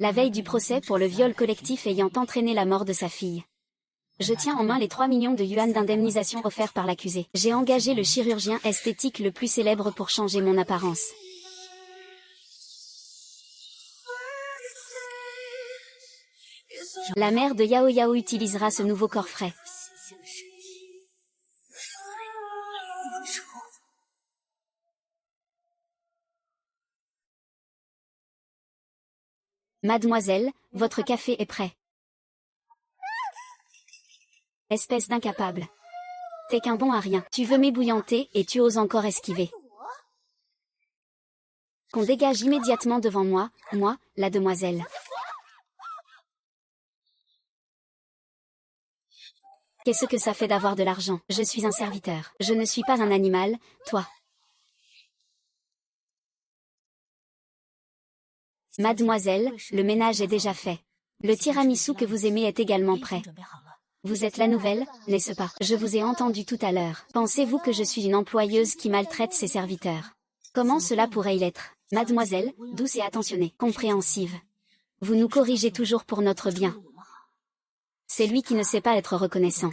La veille du procès pour le viol collectif ayant entraîné la mort de sa fille. Je tiens en main les 3 millions de yuan d'indemnisation offerts par l'accusé. J'ai engagé le chirurgien esthétique le plus célèbre pour changer mon apparence. La mère de Yao Yao utilisera ce nouveau corps frais. Mademoiselle, votre café est prêt. Espèce d'incapable. T'es qu'un bon à rien. Tu veux m'ébouillanter et tu oses encore esquiver. Qu'on dégage immédiatement devant moi, la demoiselle. Qu'est-ce que ça fait d'avoir de l'argent? Je suis un serviteur. Je ne suis pas un animal, toi. Mademoiselle, le ménage est déjà fait. Le tiramisu que vous aimez est également prêt. Vous êtes la nouvelle, n'est-ce pas? Je vous ai entendu tout à l'heure. Pensez-vous que je suis une employeuse qui maltraite ses serviteurs? Comment cela pourrait-il être? Mademoiselle, douce et attentionnée, compréhensive. Vous nous corrigez toujours pour notre bien. C'est lui qui ne sait pas être reconnaissant.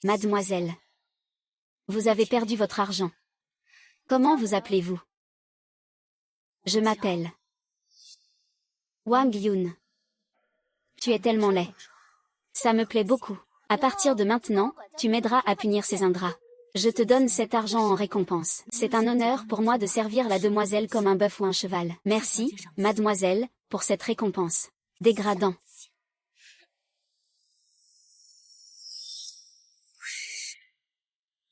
Mademoiselle. Vous avez perdu votre argent. Comment vous appelez-vous? Je m'appelle Wang Yun. Tu es tellement laid. Ça me plaît beaucoup. À partir de maintenant, tu m'aideras à punir ces ingrats. Je te donne cet argent en récompense. C'est un honneur pour moi de servir la demoiselle comme un bœuf ou un cheval. Merci, mademoiselle, pour cette récompense. Dégradant.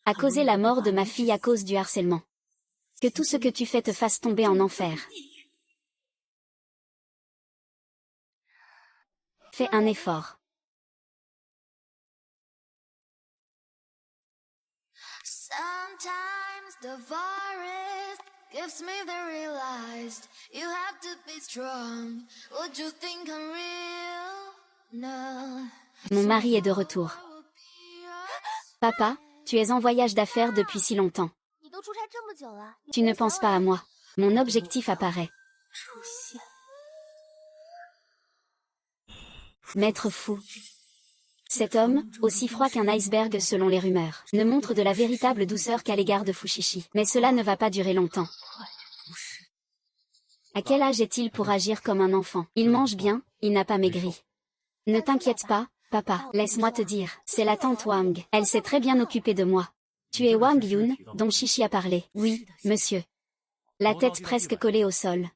A causé la mort de ma fille à cause du harcèlement. Que tout ce que tu fais te fasse tomber en enfer. Fais un effort. Sometimes the forest gives me the realized you have to be strong. Would you think I'm real? No. Mon mari est de retour. Papa, tu es en voyage d'affaires depuis si longtemps. Tu ne penses pas à moi. Mon objectif apparaît. Maître fou. Cet homme, aussi froid qu'un iceberg selon les rumeurs, ne montre de la véritable douceur qu'à l'égard de Fushishi. Mais cela ne va pas durer longtemps. À quel âge est-il pour agir comme un enfant? Il mange bien, il n'a pas maigri. Ne t'inquiète pas, papa, laisse-moi te dire, c'est la tante Wang, elle s'est très bien occupée de moi. Tu es Wang Yun, dont Shishi a parlé. Oui, monsieur. La tête presque collée au sol.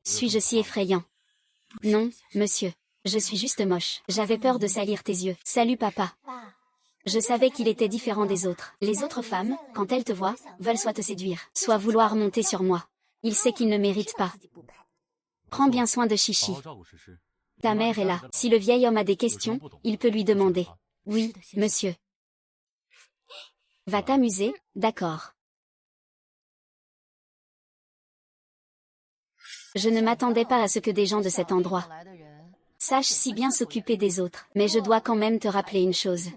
Suis-je si effrayant? Non, monsieur. Je suis juste moche. J'avais peur de salir tes yeux. Salut papa. Je savais qu'il était différent des autres. Les autres femmes, quand elles te voient, veulent soit te séduire, soit vouloir monter sur moi. Il sait qu'il ne mérite pas. Prends bien soin de Shishi. Ta mère est là. Si le vieil homme a des questions, il peut lui demander. Oui, monsieur. Va t'amuser, d'accord. Je ne m'attendais pas à ce que des gens de cet endroit sachent si bien s'occuper des autres. Mais je dois quand même te rappeler une chose.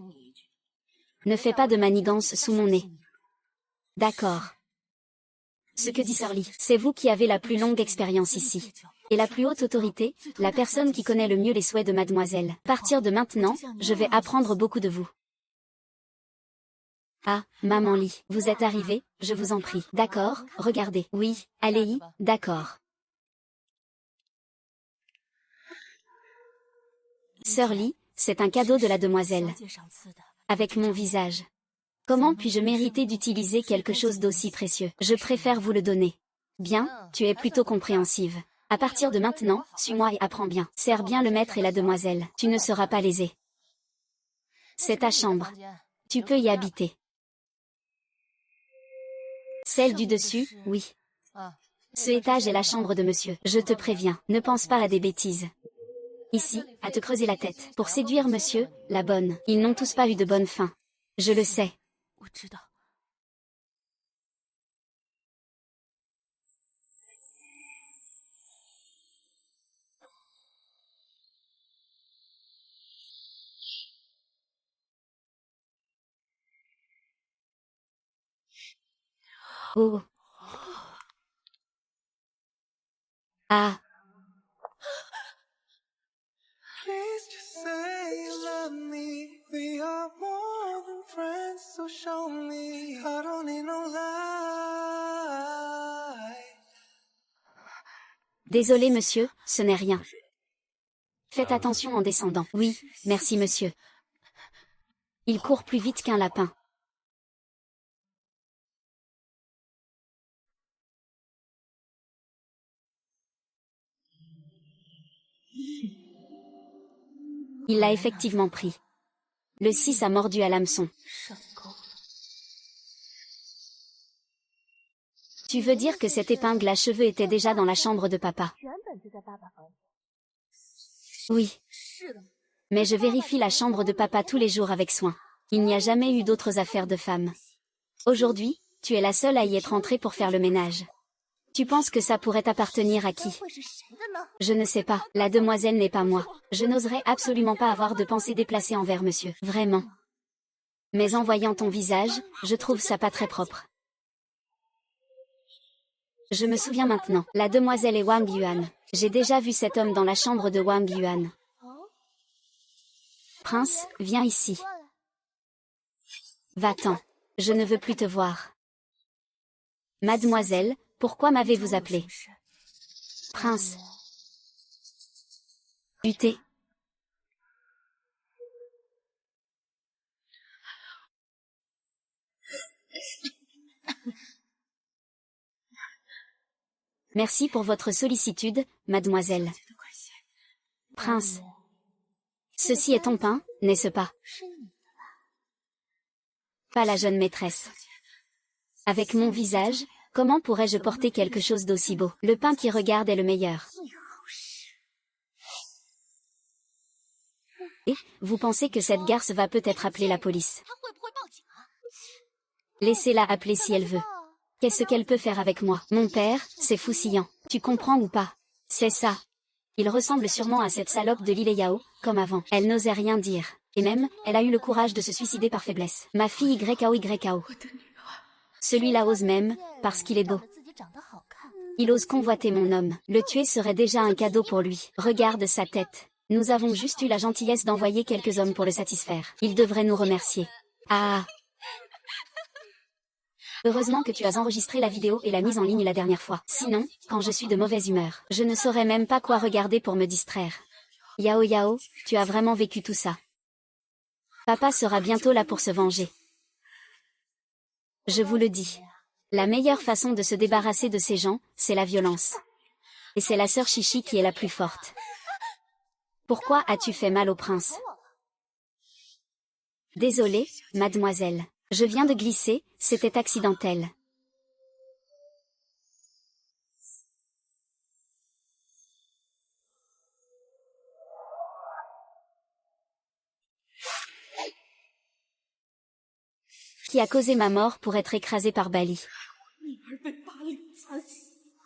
Ne fais pas de manigance sous mon nez. D'accord. Ce que dit Sorly, c'est vous qui avez la plus longue expérience ici. Et la plus haute autorité, la personne qui connaît le mieux les souhaits de mademoiselle. À partir de maintenant, je vais apprendre beaucoup de vous. Ah, maman Lee, vous êtes arrivée, je vous en prie. D'accord, regardez. Oui, allez-y, d'accord. Sœur Lee, c'est un cadeau de la demoiselle. Avec mon visage. Comment puis-je mériter d'utiliser quelque chose d'aussi précieux? Je préfère vous le donner. Bien, tu es plutôt compréhensive. À partir de maintenant, suis-moi et apprends bien. Serre bien le maître et la demoiselle. Tu ne seras pas lésé. C'est ta chambre. Tu peux y habiter. Celle du dessus, oui. Ce étage est la chambre de monsieur. Je te préviens, ne pense pas à des bêtises. Ici, à te creuser la tête. Pour séduire monsieur, la bonne. Ils n'ont tous pas eu de bonne fin. Je le sais. Oh. Ah. Please just say you love me. We are more than friends, so show me. I don't need no lie. Désolé monsieur, ce n'est rien. Faites attention en descendant. Oui, merci monsieur. Il court plus vite qu'un lapin. Il l'a effectivement pris. Le 6 a mordu à l'hameçon. Tu veux dire que cette épingle à cheveux était déjà dans la chambre de papa? Oui. Mais je vérifie la chambre de papa tous les jours avec soin. Il n'y a jamais eu d'autres affaires de femmes. Aujourd'hui, tu es la seule à y être entrée pour faire le ménage. Tu penses que ça pourrait appartenir à qui? Je ne sais pas, la demoiselle n'est pas moi. Je n'oserais absolument pas avoir de pensée déplacée envers monsieur, vraiment. Mais en voyant ton visage, je trouve ça pas très propre. Je me souviens maintenant, la demoiselle est Wang Yuan. J'ai déjà vu cet homme dans la chambre de Wang Yuan. Prince, viens ici. Va-t'en. Je ne veux plus te voir. Mademoiselle, pourquoi m'avez-vous appelé? Prince. UT. Merci pour votre sollicitude, mademoiselle. Prince. Ceci est ton pain, n'est-ce pas? Pas la jeune maîtresse. Avec mon visage, comment pourrais-je porter quelque chose d'aussi beau? Le pain qui regarde est le meilleur. Et, vous pensez que cette garce va peut-être appeler la police? Laissez-la appeler si elle veut. Qu'est-ce qu'elle peut faire avec moi? Mon père, c'est fousillant. Tu comprends ou pas? C'est ça. Il ressemble sûrement à cette salope de Lily Yao, comme avant. Elle n'osait rien dire. Et même, elle a eu le courage de se suicider par faiblesse. Ma fille YKO. Celui-là ose même, parce qu'il est beau. Il ose convoiter mon homme. Le tuer serait déjà un cadeau pour lui. Regarde sa tête. Nous avons juste eu la gentillesse d'envoyer quelques hommes pour le satisfaire. Il devrait nous remercier. Ah! Heureusement que tu as enregistré la vidéo et l'a mise en ligne la dernière fois. Sinon, quand je suis de mauvaise humeur, je ne saurais même pas quoi regarder pour me distraire. Yao, tu as vraiment vécu tout ça. Papa sera bientôt là pour se venger. Je vous le dis. La meilleure façon de se débarrasser de ces gens, c'est la violence. Et c'est la sœur Chichi qui est la plus forte. Pourquoi as-tu fait mal au prince? Désolée, mademoiselle. Je viens de glisser, c'était accidentel. Qui a causé ma mort pour être écrasé par Bali.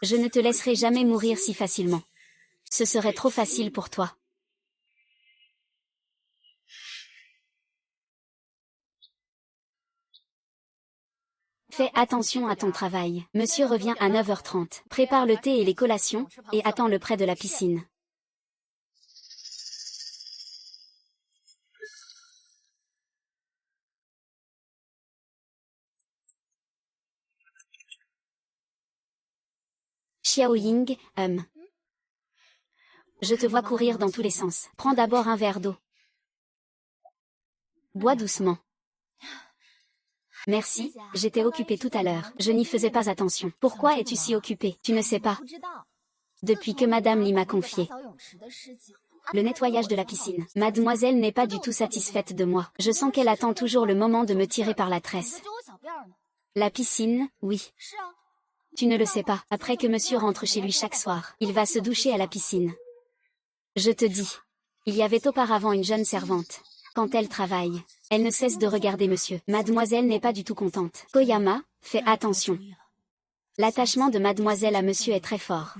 Je ne te laisserai jamais mourir si facilement. Ce serait trop facile pour toi. Fais attention à ton travail. Monsieur revient à 9h30. Prépare le thé et les collations, et attends-le près de la piscine. Xiao Ying, Je te vois courir dans tous les sens. Prends d'abord un verre d'eau. Bois doucement. Merci, j'étais occupée tout à l'heure. Je n'y faisais pas attention. Pourquoi es-tu si occupée? Tu ne sais pas. Depuis que Madame Li m'a confié le nettoyage de la piscine. Mademoiselle n'est pas du tout satisfaite de moi. Je sens qu'elle attend toujours le moment de me tirer par la tresse. La piscine, oui. Tu ne le sais pas. Après que monsieur rentre chez lui chaque soir, il va se doucher à la piscine. Je te dis. Il y avait auparavant une jeune servante. Quand elle travaille, elle ne cesse de regarder monsieur. Mademoiselle n'est pas du tout contente. Koyama, fais attention. L'attachement de mademoiselle à monsieur est très fort.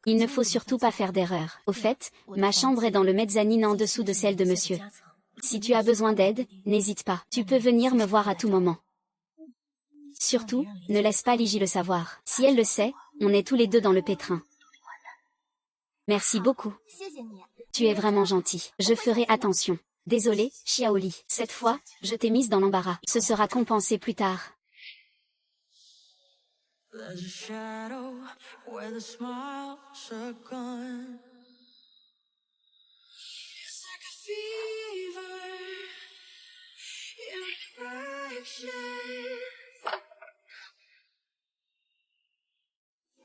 Il ne faut surtout pas faire d'erreur. Au fait, ma chambre est dans le mezzanine en dessous de celle de monsieur. Si tu as besoin d'aide, n'hésite pas. Tu peux venir me voir à tout moment. Surtout, ne laisse pas Lily le savoir. Si elle le sait, on est tous les deux dans le pétrin. Merci beaucoup. Tu es vraiment gentil. Je ferai attention. Désolé, Xiaoli. Cette fois, je t'ai mise dans l'embarras. Ce sera compensé plus tard. There's a shadow where the smiles are gone. It's like a fever, infection.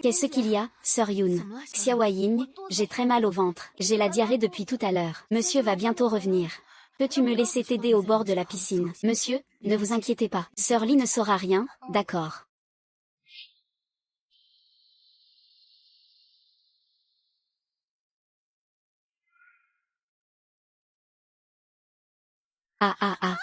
Qu'est-ce qu'il y a, sœur Yoon? Xiaoying, j'ai très mal au ventre. J'ai la diarrhée depuis tout à l'heure. Monsieur va bientôt revenir. Peux-tu me laisser t'aider au bord de la piscine? Monsieur, ne vous inquiétez pas. Sœur Lee ne saura rien, d'accord. Ah ah ah.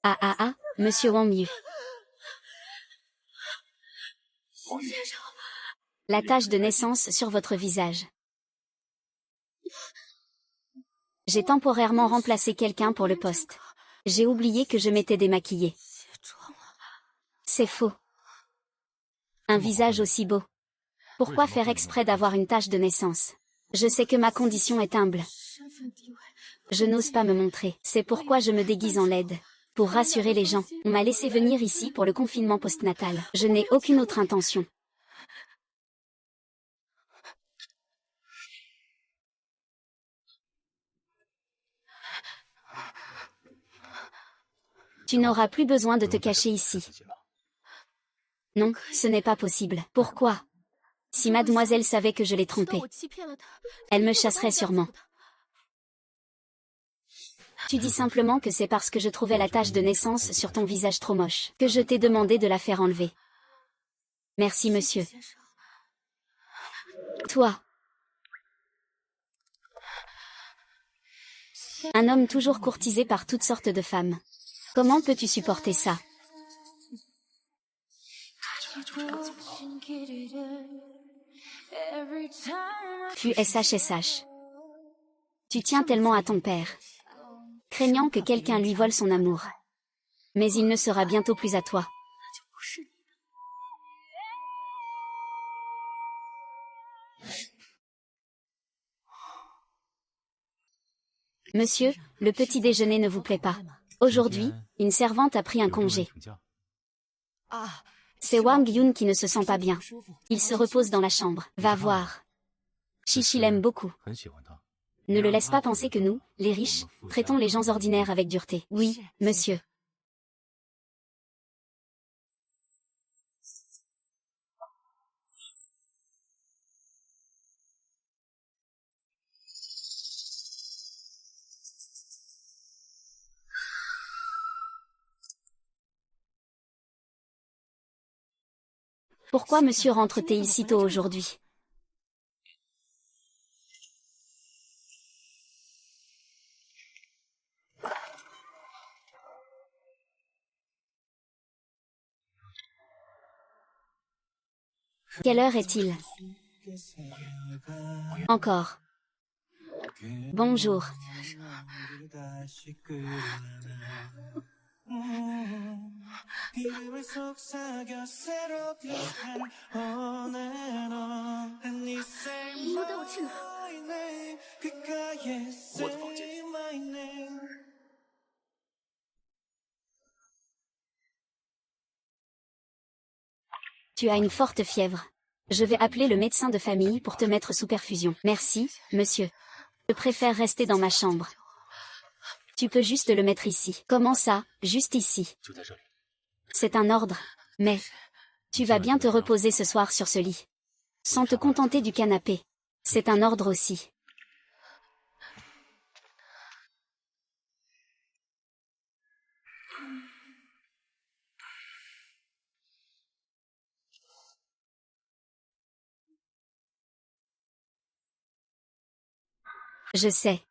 Ah ah ah, monsieur Wang Yu. La tache de naissance sur votre visage. J'ai temporairement remplacé quelqu'un pour le poste. J'ai oublié que je m'étais démaquillée. C'est faux. Un visage aussi beau. Pourquoi faire exprès d'avoir une tache de naissance? Je sais que ma condition est humble. Je n'ose pas me montrer. C'est pourquoi je me déguise en laide. Pour rassurer les gens, on m'a laissé venir ici pour le confinement postnatal. Je n'ai aucune autre intention. Tu n'auras plus besoin de te cacher ici. Non, ce n'est pas possible. Pourquoi? Si mademoiselle savait que je l'ai trompée, elle me chasserait sûrement. Tu dis simplement que c'est parce que je trouvais la tache de naissance sur ton visage trop moche, que je t'ai demandé de la faire enlever. Merci monsieur. Toi. Un homme toujours courtisé par toutes sortes de femmes. Comment peux-tu supporter ça? Puis SH. Tu tiens tellement à ton père, craignant que quelqu'un lui vole son amour. Mais il ne sera bientôt plus à toi. Monsieur, le petit déjeuner ne vous plaît pas. Aujourd'hui, une servante a pris un congé. C'est Wang Yun qui ne se sent pas bien. Il se repose dans la chambre. Va voir. Chichi l'aime beaucoup. Ne le laisse pas penser que nous, les riches, traitons les gens ordinaires avec dureté. Oui, monsieur. Pourquoi monsieur rentre-t-il si tôt aujourd'hui? Quelle heure est-il? Encore. Bonjour. Tu as une forte fièvre. Je vais appeler le médecin de famille pour te mettre sous perfusion. Merci, monsieur. Je préfère rester dans ma chambre. Tu peux juste le mettre ici. Comment ça, juste ici? C'est un ordre. Mais, tu vas bien te reposer ce soir sur ce lit. Sans te contenter du canapé. C'est un ordre aussi. Je sais.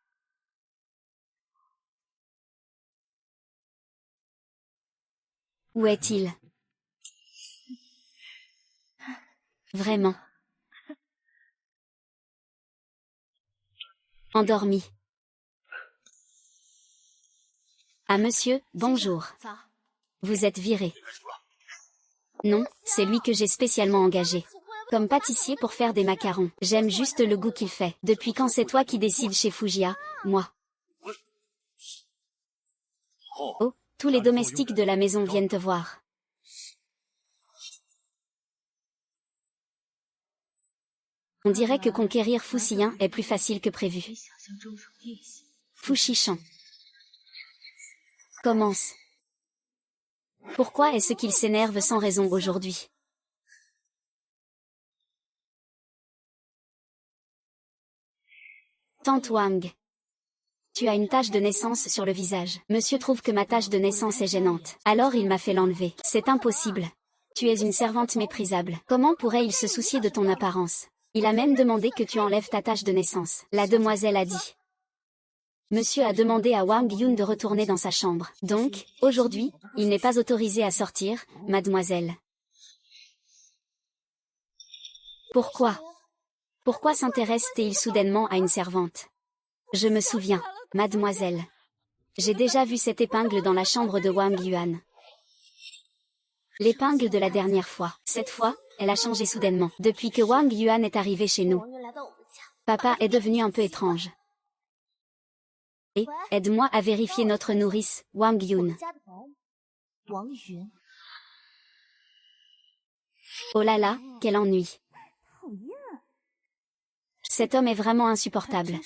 Où est-il? Vraiment. Endormi. Ah monsieur, bonjour. Vous êtes viré. Non, c'est lui que j'ai spécialement engagé. Comme pâtissier pour faire des macarons. J'aime juste le goût qu'il fait. Depuis quand c'est toi qui décides chez Fujiya, moi? Oh, tous les domestiques de la maison viennent te voir. On dirait que conquérir Fuxian est plus facile que prévu. Fushichan. Commence. Pourquoi est-ce qu'il s'énerve sans raison aujourd'hui? Tante Wang. Tu as une tache de naissance sur le visage. Monsieur trouve que ma tache de naissance est gênante. Alors il m'a fait l'enlever. C'est impossible. Tu es une servante méprisable. Comment pourrait-il se soucier de ton apparence? Il a même demandé que tu enlèves ta tache de naissance. La demoiselle a dit. Monsieur a demandé à Wang Yun de retourner dans sa chambre. Donc, aujourd'hui, il n'est pas autorisé à sortir, mademoiselle. Pourquoi? Pourquoi s'intéresse-t-il soudainement à une servante? Je me souviens, mademoiselle. J'ai déjà vu cette épingle dans la chambre de Wang Yuan. L'épingle de la dernière fois. Cette fois, elle a changé soudainement. Depuis que Wang Yuan est arrivé chez nous. Papa est devenu un peu étrange. Et, aide-moi à vérifier notre nourrice, Wang Yun. Oh là là, quel ennui. Cet homme est vraiment insupportable.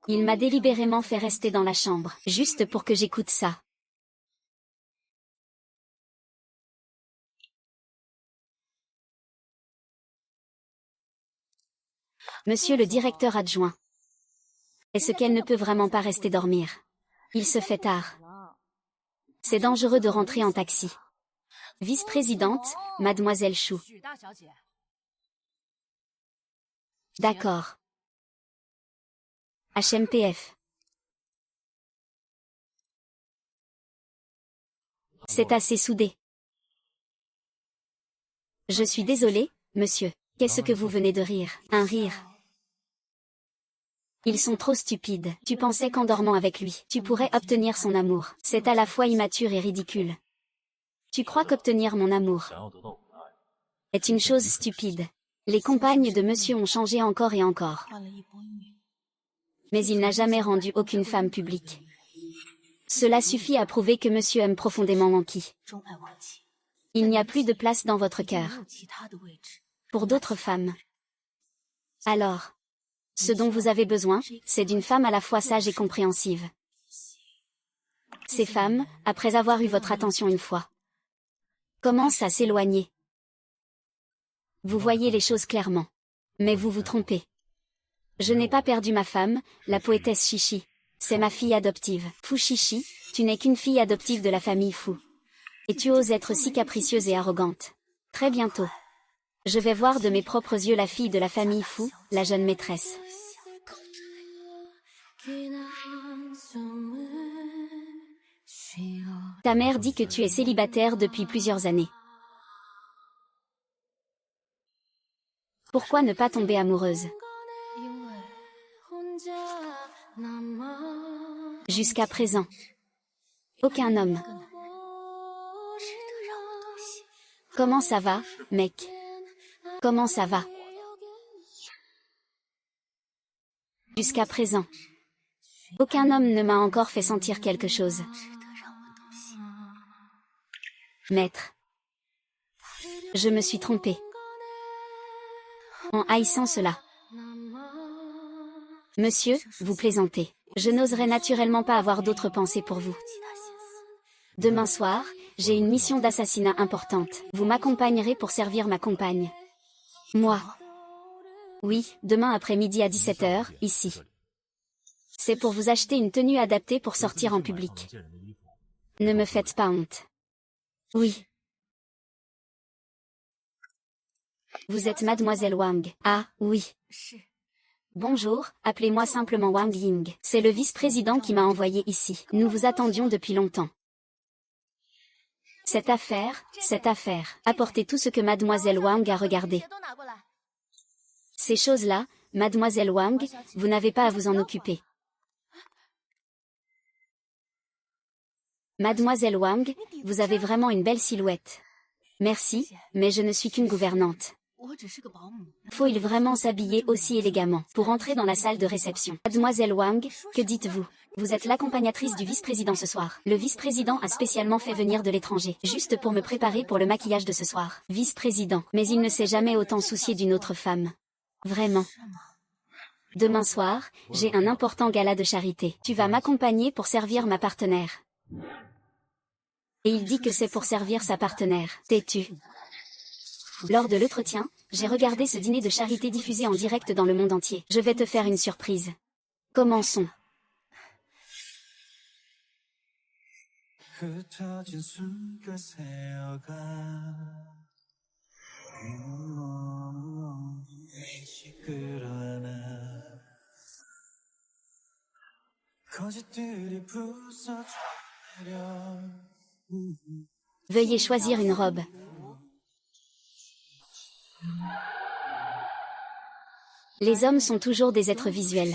Il m'a délibérément fait rester dans la chambre, juste pour que j'écoute ça. Monsieur le directeur adjoint. Est-ce qu'elle ne peut vraiment pas rester dormir? Il se fait tard. C'est dangereux de rentrer en taxi. Vice-présidente, mademoiselle Chou. D'accord. HMPF. C'est assez soudé. Je suis désolée, monsieur. Qu'est-ce que vous venez de rire? Un rire. Ils sont trop stupides. Tu pensais qu'en dormant avec lui, tu pourrais obtenir son amour. C'est à la fois immature et ridicule. Tu crois qu'obtenir mon amour est une chose stupide. Les compagnes de monsieur ont changé encore et encore. Mais il n'a jamais rendu aucune femme publique. Cela suffit à prouver que monsieur aime profondément Wanqi. Il n'y a plus de place dans votre cœur pour d'autres femmes. Alors, ce dont vous avez besoin, c'est d'une femme à la fois sage et compréhensive. Ces femmes, après avoir eu votre attention une fois, commencent à s'éloigner. Vous voyez les choses clairement. Mais vous vous trompez. Je n'ai pas perdu ma femme, la poétesse Chichi. C'est ma fille adoptive. Fu Chichi, tu n'es qu'une fille adoptive de la famille Fu. Et tu oses être si capricieuse et arrogante. Très bientôt. Je vais voir de mes propres yeux la fille de la famille Fu, la jeune maîtresse. Ta mère dit que tu es célibataire depuis plusieurs années. Pourquoi ne pas tomber amoureuse? Jusqu'à présent. Aucun homme. Comment ça va, mec? Comment ça va? Jusqu'à présent. Aucun homme ne m'a encore fait sentir quelque chose. Maître. Je me suis trompée. En haïssant cela. Monsieur, vous plaisantez. Je n'oserais naturellement pas avoir d'autres pensées pour vous. Demain soir, j'ai une mission d'assassinat importante. Vous m'accompagnerez pour servir ma compagne. Moi. Oui, demain après-midi à 17h, ici. C'est pour vous acheter une tenue adaptée pour sortir en public. Ne me faites pas honte. Oui. Vous êtes mademoiselle Wang. Ah, oui. Bonjour, appelez-moi simplement Wang Ying. C'est le vice-président qui m'a envoyé ici. Nous vous attendions depuis longtemps. Cette affaire, apportez tout ce que mademoiselle Wang a regardé. Ces choses-là, mademoiselle Wang, vous n'avez pas à vous en occuper. Mademoiselle Wang, vous avez vraiment une belle silhouette. Merci, mais je ne suis qu'une gouvernante. Faut-il vraiment s'habiller aussi élégamment pour entrer dans la salle de réception? Mademoiselle Wang, que dites-vous? Vous êtes l'accompagnatrice du vice-président ce soir. Le vice-président a spécialement fait venir de l'étranger, juste pour me préparer pour le maquillage de ce soir. Vice-président, mais il ne s'est jamais autant soucié d'une autre femme. Vraiment. Demain soir, j'ai un important gala de charité. Tu vas m'accompagner pour servir ma partenaire. Et il dit que c'est pour servir sa partenaire. Tais-tu. Lors de l'entretien, j'ai regardé ce dîner de charité diffusé en direct dans le monde entier. Je vais te faire une surprise. Commençons. 흩어진 숨결 새어가 시끄러워나 거짓들이 부서져. Veuillez choisir une robe. Les hommes sont toujours des êtres visuels.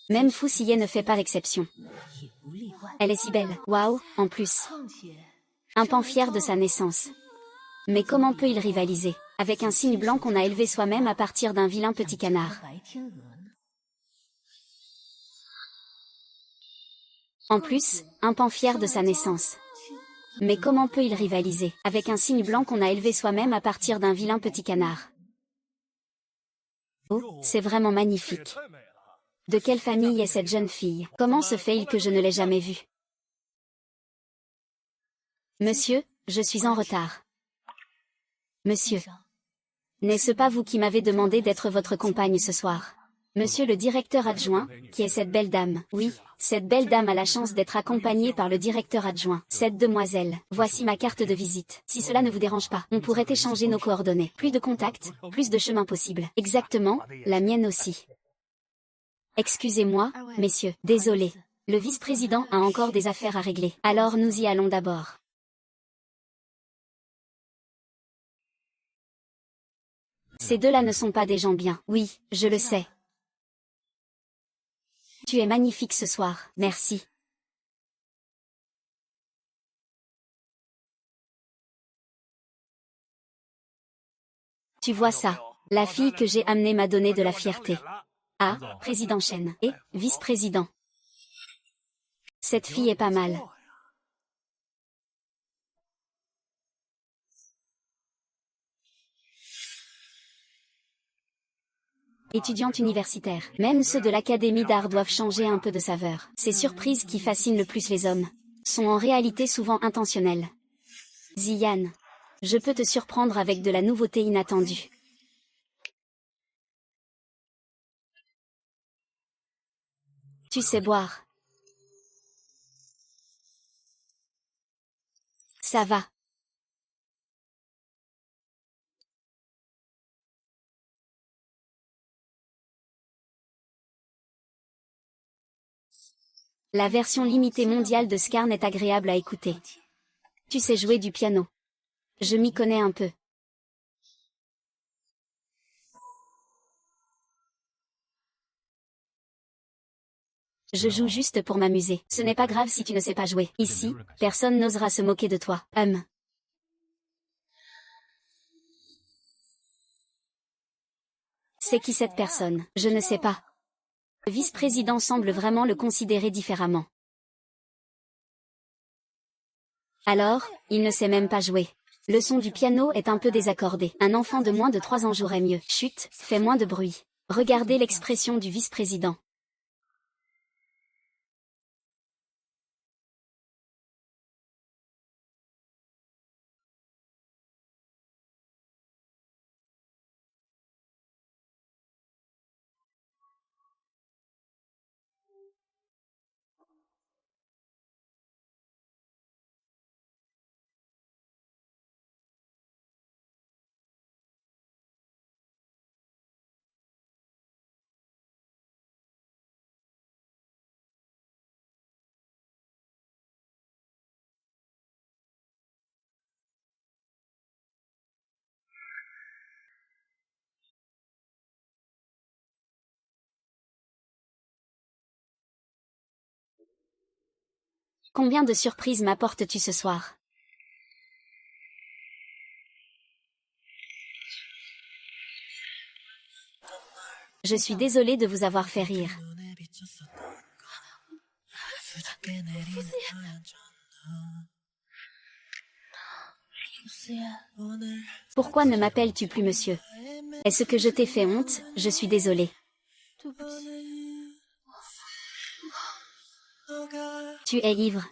Même Foussier ne fait pas exception. Elle est si belle. Waouh, en plus. Un pan fier de sa naissance. Mais comment peut-il rivaliser avec un cygne blanc qu'on a élevé soi-même à partir d'un vilain petit canard? En plus, un pan fier de sa naissance. Mais comment peut-il rivaliser avec un cygne blanc qu'on a élevé soi-même à partir d'un vilain petit canard? Oh, c'est vraiment magnifique. De quelle famille est cette jeune fille? Comment se fait-il que je ne l'ai jamais vue? Monsieur, je suis en retard. Monsieur. N'est-ce pas vous qui m'avez demandé d'être votre compagne ce soir? Monsieur le directeur adjoint, qui est cette belle dame? Oui, cette belle dame a la chance d'être accompagnée par le directeur adjoint. Cette demoiselle, voici ma carte de visite. Si cela ne vous dérange pas, on pourrait échanger nos coordonnées. Plus de contacts, plus de chemins possibles. Exactement, la mienne aussi. Excusez-moi, messieurs, désolé. Le vice-président a encore des affaires à régler. Alors nous y allons d'abord. Ces deux-là ne sont pas des gens bien. Oui, je le sais. Tu es magnifique ce soir, merci. Tu vois ça? La fille que j'ai amenée m'a donné de la fierté. Ah, président Chen. Et, vice-président. Cette fille est pas mal. Étudiante universitaire. Même ceux de l'Académie d'art doivent changer un peu de saveur. Ces surprises qui fascinent le plus les hommes sont en réalité souvent intentionnelles. Ziyan. Je peux te surprendre avec de la nouveauté inattendue. Tu sais boire. Ça va. La version limitée mondiale de Scarn est agréable à écouter. Tu sais jouer du piano. Je m'y connais un peu. Je joue juste pour m'amuser. Ce n'est pas grave si tu ne sais pas jouer. Ici, personne n'osera se moquer de toi. C'est qui cette personne? Je ne sais pas. Le vice-président semble vraiment le considérer différemment. Alors, il ne sait même pas jouer. Le son du piano est un peu désaccordé. Un enfant de moins de 3 ans jouerait mieux. Chut, fais moins de bruit. Regardez l'expression du vice-président. Combien de surprises m'apportes-tu ce soir? Je suis désolée de vous avoir fait rire. Pourquoi ne m'appelles-tu plus monsieur? Est-ce que je t'ai fait honte? Je suis désolée. Tu es ivre.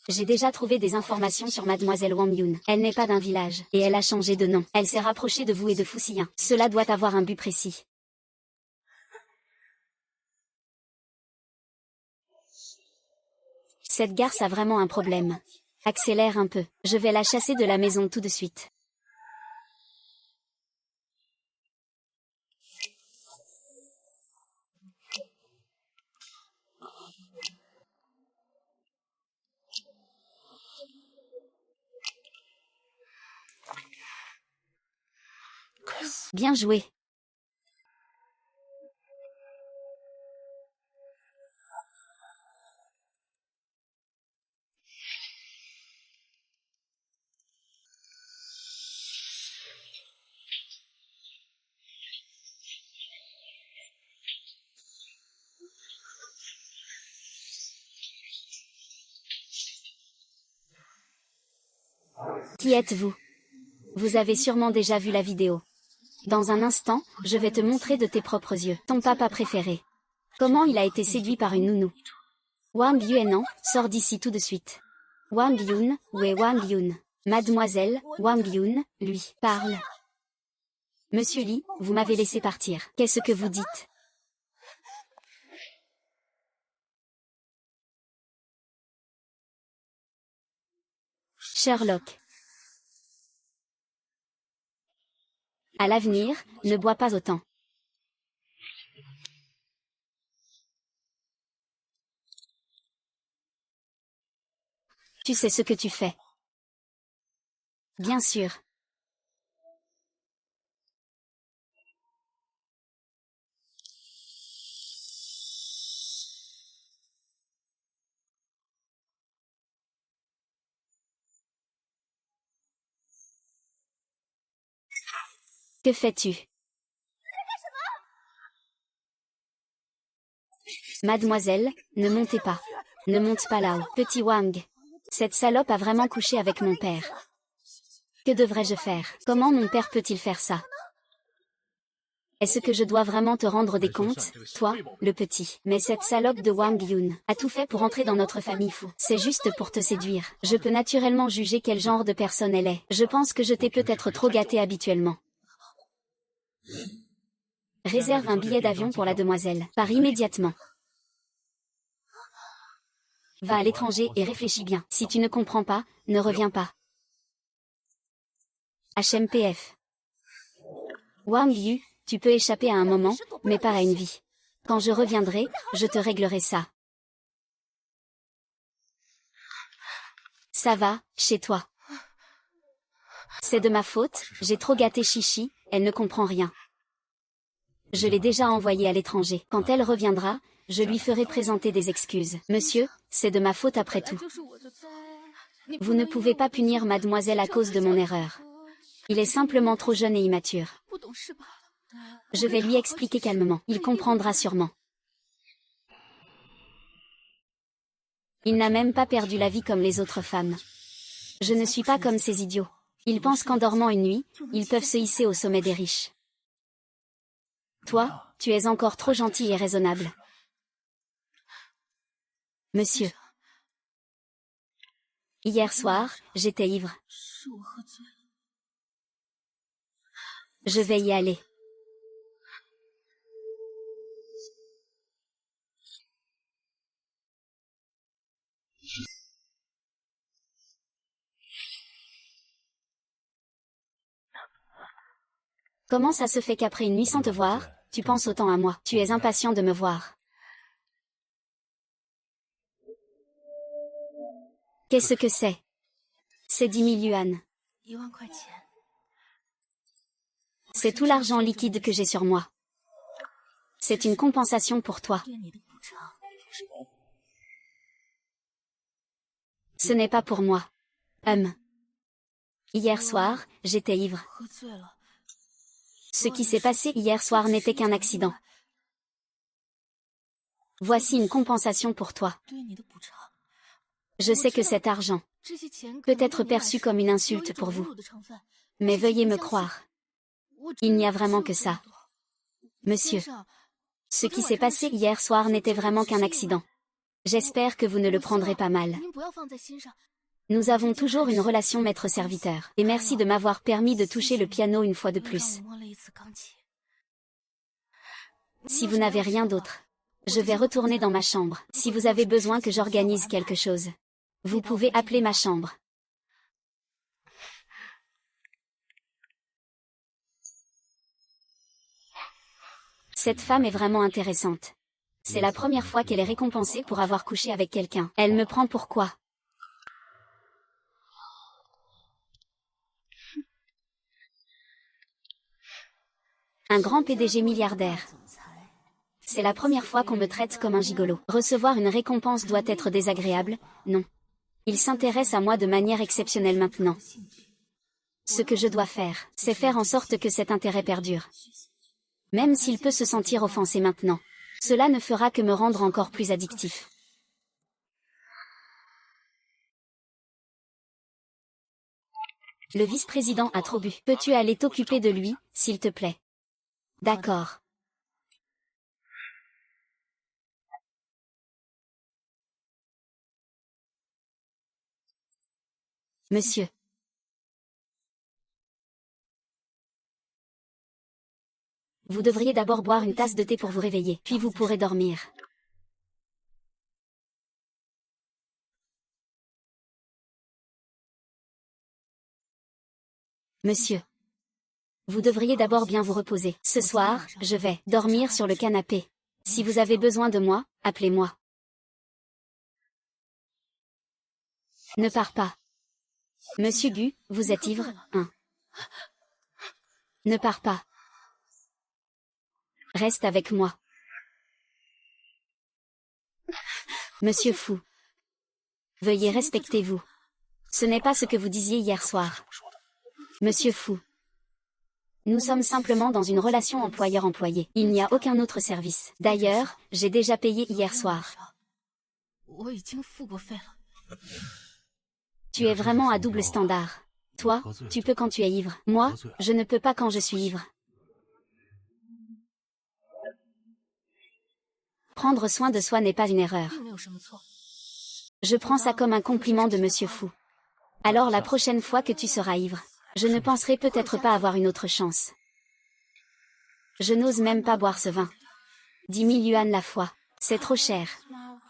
J'ai déjà trouvé des informations sur mademoiselle Wang Yun. Elle n'est pas d'un village, et elle a changé de nom. Elle s'est rapprochée de vous et de Fuxian. Cela doit avoir un but précis. Cette garce a vraiment un problème. Accélère un peu. Je vais la chasser de la maison tout de suite. Bien joué. Qui êtes-vous? Vous avez sûrement déjà vu la vidéo. Dans un instant, je vais te montrer de tes propres yeux. Ton papa préféré. Comment il a été séduit par une nounou. Wang Yuan, sors d'ici tout de suite. Wang Yun, où est Wang Yun? Mademoiselle, Wang Yun, lui, parle. Monsieur Li, vous m'avez laissé partir. Qu'est-ce que vous dites? Sherlock. À l'avenir, ne bois pas autant. Tu sais ce que tu fais. Bien sûr. Que fais-tu? Mademoiselle, ne montez pas. Ne monte pas là-haut. Petit Wang. Cette salope a vraiment couché avec mon père. Que devrais-je faire? Comment mon père peut-il faire ça? Est-ce que je dois vraiment te rendre des comptes, toi, le petit? Mais cette salope de Wang Yun a tout fait pour entrer dans notre famille fou. C'est juste pour te séduire. Je peux naturellement juger quel genre de personne elle est. Je pense que je t'ai peut-être trop gâté habituellement. Réserve un billet d'avion pour la demoiselle. Pars immédiatement. Va à l'étranger et réfléchis bien. Si tu ne comprends pas, ne reviens pas. HMPF. Wang Yu, tu peux échapper à un moment, mais pas à une vie. Quand je reviendrai, je te réglerai ça. Ça va, chez toi. C'est de ma faute, j'ai trop gâté Chichi, elle ne comprend rien. Je l'ai déjà envoyée à l'étranger. Quand elle reviendra, je lui ferai présenter des excuses. Monsieur, c'est de ma faute après tout. Vous ne pouvez pas punir mademoiselle à cause de mon erreur. Il est simplement trop jeune et immature. Je vais lui expliquer calmement. Il comprendra sûrement. Il n'a même pas perdu la vie comme les autres femmes. Je ne suis pas comme ces idiots. Ils pensent qu'en dormant une nuit, ils peuvent se hisser au sommet des riches. Toi, tu es encore trop gentil et raisonnable. Monsieur. Hier soir, j'étais ivre. Je vais y aller. Comment ça se fait qu'après une nuit sans te voir, tu penses autant à moi? Tu es impatient de me voir. Qu'est-ce que c'est? C'est 10 000 yuan. C'est tout l'argent liquide que j'ai sur moi. C'est une compensation pour toi. Ce n'est pas pour moi. Hier soir, j'étais ivre. Ce qui s'est passé hier soir n'était qu'un accident. Voici une compensation pour toi. Je sais que cet argent peut être perçu comme une insulte pour vous. Mais veuillez me croire. Il n'y a vraiment que ça. Monsieur, ce qui s'est passé hier soir n'était vraiment qu'un accident. J'espère que vous ne le prendrez pas mal. Nous avons toujours une relation maître-serviteur. Et merci de m'avoir permis de toucher le piano une fois de plus. Si vous n'avez rien d'autre, je vais retourner dans ma chambre. Si vous avez besoin que j'organise quelque chose, vous pouvez appeler ma chambre. Cette femme est vraiment intéressante. C'est la première fois qu'elle est récompensée pour avoir couché avec quelqu'un. Elle me prend pour quoi? Un grand PDG milliardaire. C'est la première fois qu'on me traite comme un gigolo. Recevoir une récompense doit être désagréable, non. Il s'intéresse à moi de manière exceptionnelle maintenant. Ce que je dois faire, c'est faire en sorte que cet intérêt perdure. Même s'il peut se sentir offensé maintenant. Cela ne fera que me rendre encore plus addictif. Le vice-président a trop bu. Peux-tu aller t'occuper de lui, s'il te plaît? D'accord. Monsieur. Vous devriez d'abord boire une tasse de thé pour vous réveiller, puis vous pourrez dormir. Monsieur. Vous devriez d'abord bien vous reposer. Ce soir, je vais dormir sur le canapé. Si vous avez besoin de moi, appelez-moi. Ne pars pas. Monsieur Gu, vous êtes ivre, hein? Ne pars pas. Reste avec moi. Monsieur Fou. Veuillez respecter-vous. Ce n'est pas ce que vous disiez hier soir. Monsieur Fou. Nous sommes simplement dans une relation employeur-employé. Il n'y a aucun autre service. D'ailleurs, j'ai déjà payé hier soir. Tu es vraiment à double standard. Toi, tu peux quand tu es ivre. Moi, je ne peux pas quand je suis ivre. Prendre soin de soi n'est pas une erreur. Je prends ça comme un compliment de Monsieur Fou. Alors la prochaine fois que tu seras ivre, je ne penserai peut-être pas avoir une autre chance. Je n'ose même pas boire ce vin. 10 000 yuan la fois. C'est trop cher.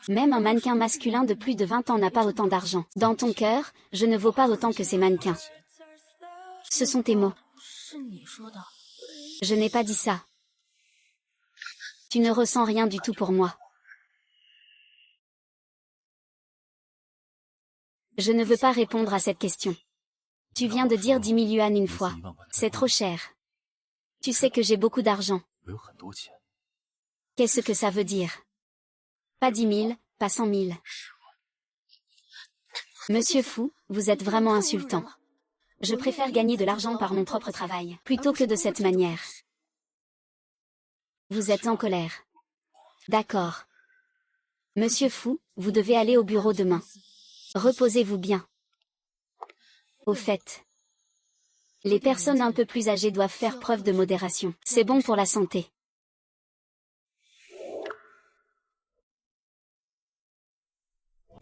Même un mannequin masculin de plus de 20 ans n'a pas autant d'argent. Dans ton cœur, je ne vaux pas autant que ces mannequins. Ce sont tes mots. Je n'ai pas dit ça. Tu ne ressens rien du tout pour moi. Je ne veux pas répondre à cette question. Tu viens de dire 10 000 yuan une fois. C'est trop cher. Tu sais que j'ai beaucoup d'argent. Qu'est-ce que ça veut dire? Pas 10 000, pas 100 000. Monsieur Fou, vous êtes vraiment insultant. Je préfère gagner de l'argent par mon propre travail, plutôt que de cette manière. Vous êtes en colère. D'accord. Monsieur Fou, vous devez aller au bureau demain. Reposez-vous bien. Au fait, les personnes un peu plus âgées doivent faire preuve de modération. C'est bon pour la santé.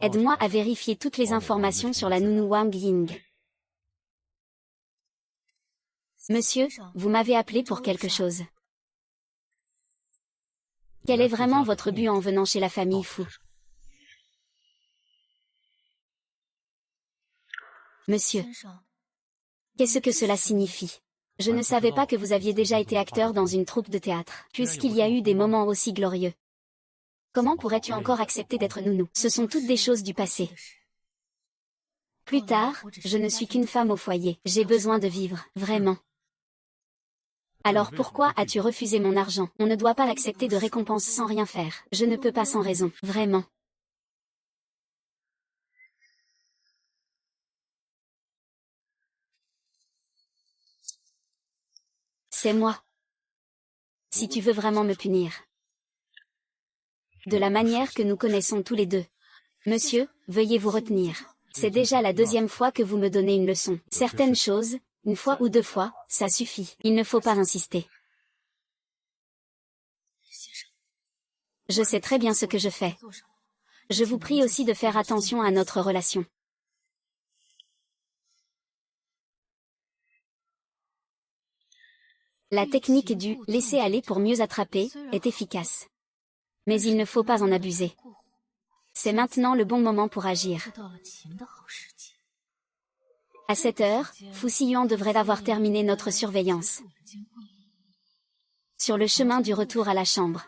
Aide-moi à vérifier toutes les informations sur la nounou Wang Ying. Monsieur, vous m'avez appelé pour quelque chose. Quel est vraiment votre but en venant chez la famille Fou? Monsieur. Qu'est-ce que cela signifie? Je ne savais pas que vous aviez déjà été acteur dans une troupe de théâtre, puisqu'il y a eu des moments aussi glorieux. Comment pourrais-tu encore accepter d'être nounou? Ce sont toutes des choses du passé. Plus tard, je ne suis qu'une femme au foyer. J'ai besoin de vivre, vraiment. Alors pourquoi as-tu refusé mon argent? On ne doit pas accepter de récompense sans rien faire. Je ne peux pas sans raison, vraiment. C'est moi. Si tu veux vraiment me punir. De la manière que nous connaissons tous les deux. Monsieur, veuillez vous retenir. C'est déjà la deuxième fois que vous me donnez une leçon. Certaines choses, une fois ou deux fois, ça suffit. Il ne faut pas insister. Je sais très bien ce que je fais. Je vous prie aussi de faire attention à notre relation. La technique du « laisser aller pour mieux attraper » est efficace. Mais il ne faut pas en abuser. C'est maintenant le bon moment pour agir. À cette heure, Foussillon devrait avoir terminé notre surveillance. Sur le chemin du retour à la chambre.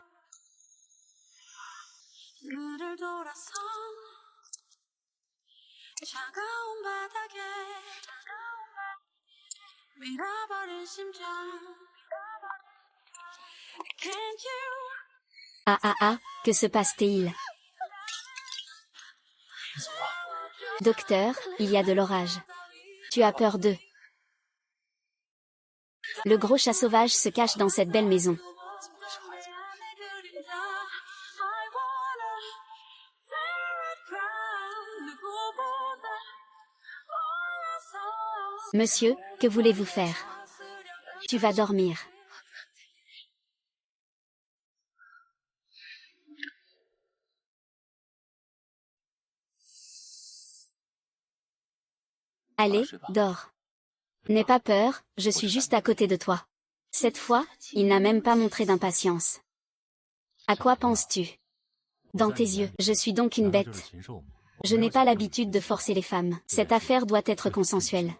Ah ah ah, que se passe-t-il? Docteur, il y a de l'orage. Tu as peur d'eux. Le gros chat sauvage se cache dans cette belle maison. Monsieur, que voulez-vous faire? Tu vas dormir. Allez, dors. N'aie pas peur, je suis juste à côté de toi. Cette fois, il n'a même pas montré d'impatience. À quoi penses-tu? Dans tes yeux, je suis donc une bête. Je n'ai pas l'habitude de forcer les femmes. Cette affaire doit être consensuelle.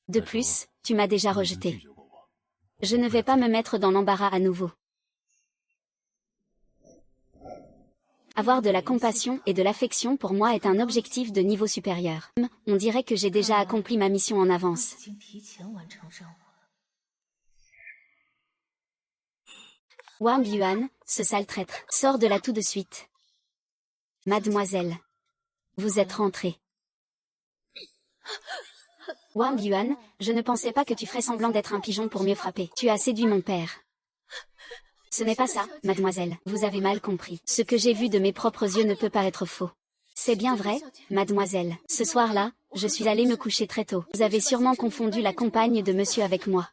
De plus, tu m'as déjà rejeté. Je ne vais pas me mettre dans l'embarras à nouveau. Avoir de la compassion et de l'affection pour moi est un objectif de niveau supérieur. On dirait que j'ai déjà accompli ma mission en avance. Wang Yuan, ce sale traître, sors de là tout de suite. Mademoiselle. Vous êtes rentrée. Wang Yuan, je ne pensais pas que tu ferais semblant d'être un pigeon pour mieux frapper. Tu as séduit mon père. Ce n'est pas ça, mademoiselle, vous avez mal compris. Ce que j'ai vu de mes propres yeux ne peut pas être faux. C'est bien vrai, mademoiselle. Ce soir-là, je suis allée me coucher très tôt. Vous avez sûrement confondu la compagne de monsieur avec moi.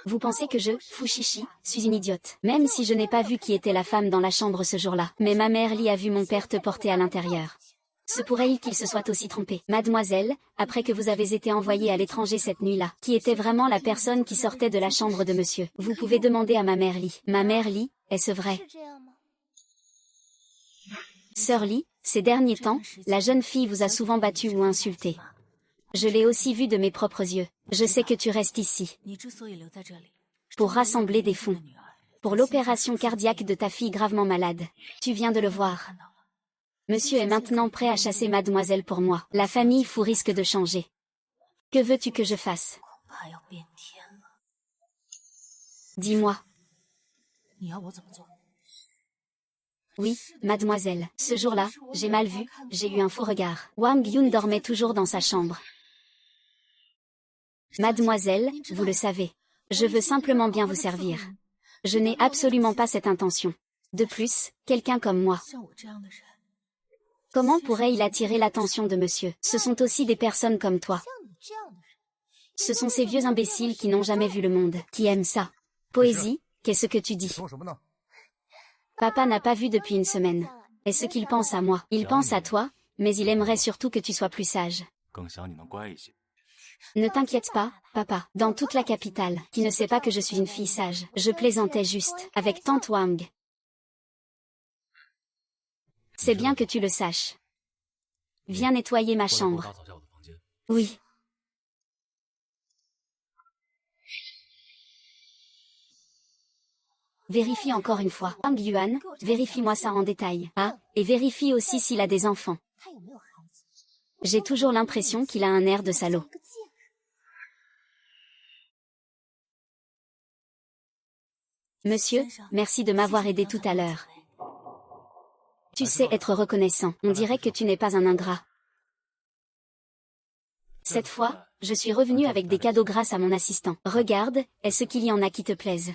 Vous pensez que je, Fushishi, suis une idiote. Même si je n'ai pas vu qui était la femme dans la chambre ce jour-là. Mais ma mère Li a vu mon père te porter à l'intérieur. Se pourrait-il qu'il se soit aussi trompé? Mademoiselle, après que vous avez été envoyée à l'étranger cette nuit-là, qui était vraiment la personne qui sortait de la chambre de monsieur? Vous pouvez demander à ma mère Li. Ma mère Li, est-ce vrai? Sœur Li, ces derniers temps, la jeune fille vous a souvent battu ou insulté. Je l'ai aussi vu de mes propres yeux. Je sais que tu restes ici. Pour rassembler des fonds. Pour l'opération cardiaque de ta fille gravement malade. Tu viens de le voir. Monsieur est maintenant prêt à chasser mademoiselle pour moi. La famille Fu risque de changer. Que veux-tu que je fasse? Dis-moi. Oui, mademoiselle. Ce jour-là, j'ai mal vu, j'ai eu un faux regard. Wang Yun dormait toujours dans sa chambre. Mademoiselle, vous le savez. Je veux simplement bien vous servir. Je n'ai absolument pas cette intention. De plus, quelqu'un comme moi. Comment pourrait-il attirer l'attention de monsieur? Ce sont aussi des personnes comme toi. Ce sont ces vieux imbéciles qui n'ont jamais vu le monde, qui aiment ça. Poésie, qu'est-ce que tu dis? Papa n'a pas vu depuis une semaine. Est-ce qu'il pense à moi? Il pense à toi, mais il aimerait surtout que tu sois plus sage. Ne t'inquiète pas, papa. Dans toute la capitale, qui ne sait pas que je suis une fille sage. Je plaisantais juste, avec tante Wang. C'est bien que tu le saches. Viens nettoyer ma chambre. Oui. Vérifie encore une fois. Wang Yuan, vérifie-moi ça en détail. Ah, et vérifie aussi s'il a des enfants. J'ai toujours l'impression qu'il a un air de salaud. Monsieur, merci de m'avoir aidé tout à l'heure. Tu sais être reconnaissant. On dirait que tu n'es pas un ingrat. Cette fois, je suis revenu avec des cadeaux grâce à mon assistant. Regarde, est-ce qu'il y en a qui te plaisent?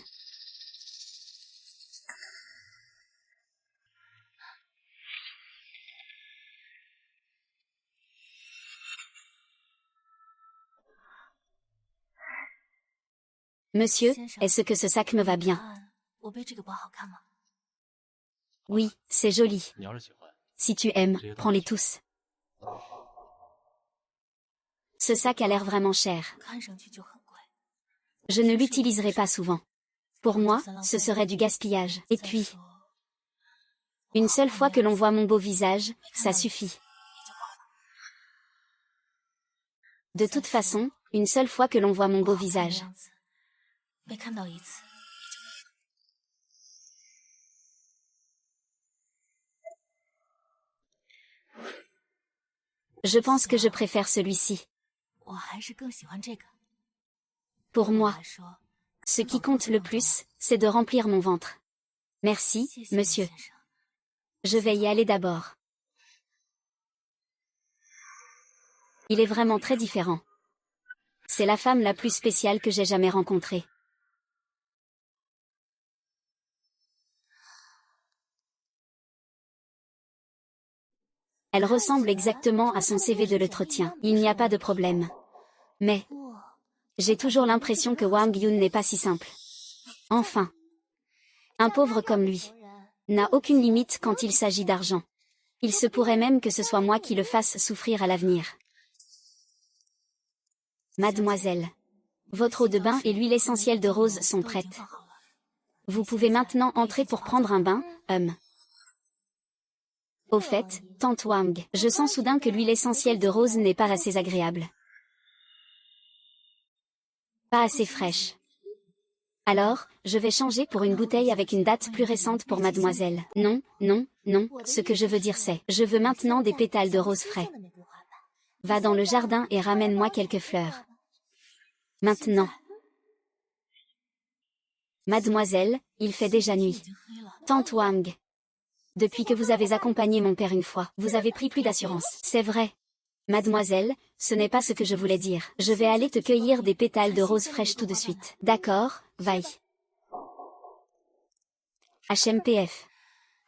Monsieur, est-ce que ce sac me va bien? Oui, c'est joli. Si tu aimes, prends-les tous. Ce sac a l'air vraiment cher. Je ne l'utiliserai pas souvent. Pour moi, ce serait du gaspillage. Et puis, une seule fois que l'on voit mon beau visage, ça suffit. De toute façon, une seule fois que l'on voit mon beau visage. Je pense que je préfère celui-ci. Pour moi, ce qui compte le plus, c'est de remplir mon ventre. Merci, monsieur. Je vais y aller d'abord. Il est vraiment très différent. C'est la femme la plus spéciale que j'ai jamais rencontrée. Elle ressemble exactement à son CV de l'entretien. Il n'y a pas de problème. Mais, j'ai toujours l'impression que Wang Yun n'est pas si simple. Enfin, un pauvre comme lui n'a aucune limite quand il s'agit d'argent. Il se pourrait même que ce soit moi qui le fasse souffrir à l'avenir. Mademoiselle, votre eau de bain et l'huile essentielle de rose sont prêtes. Vous pouvez maintenant entrer pour prendre un bain, Au fait, tante Wang, je sens soudain que l'huile essentielle de rose n'est pas assez agréable. Pas assez fraîche. Alors, je vais changer pour une bouteille avec une date plus récente pour mademoiselle. Non, non, non, ce que je veux dire c'est, je veux maintenant des pétales de rose frais. Va dans le jardin et ramène-moi quelques fleurs. Maintenant. Mademoiselle, il fait déjà nuit. Tante Wang. Depuis que vous avez accompagné mon père une fois, vous avez pris plus d'assurance. C'est vrai. Mademoiselle, ce n'est pas ce que je voulais dire. Je vais aller te cueillir des pétales de rose fraîches tout de suite. D'accord, vaille. HMPF.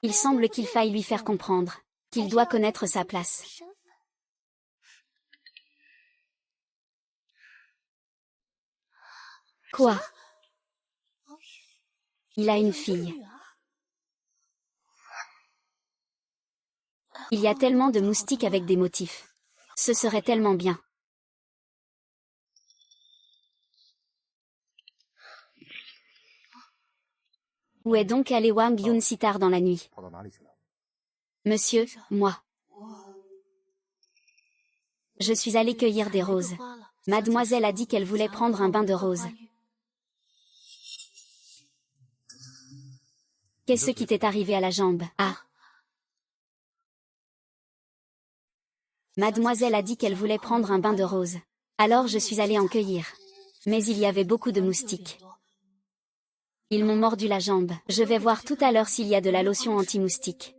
Il semble qu'il faille lui faire comprendre qu'il doit connaître sa place. Quoi? Il a une fille. Il y a tellement de moustiques avec des motifs. Ce serait tellement bien. Où est donc allé Wang Yun si tard dans la nuit? Monsieur, moi. Je suis allée cueillir des roses. Mademoiselle a dit qu'elle voulait prendre un bain de roses. Qu'est-ce qui t'est arrivé à la jambe? Ah. Mademoiselle a dit qu'elle voulait prendre un bain de roses. Alors je suis allée en cueillir. Mais il y avait beaucoup de moustiques. Ils m'ont mordu la jambe. Je vais voir tout à l'heure s'il y a de la lotion anti-moustique.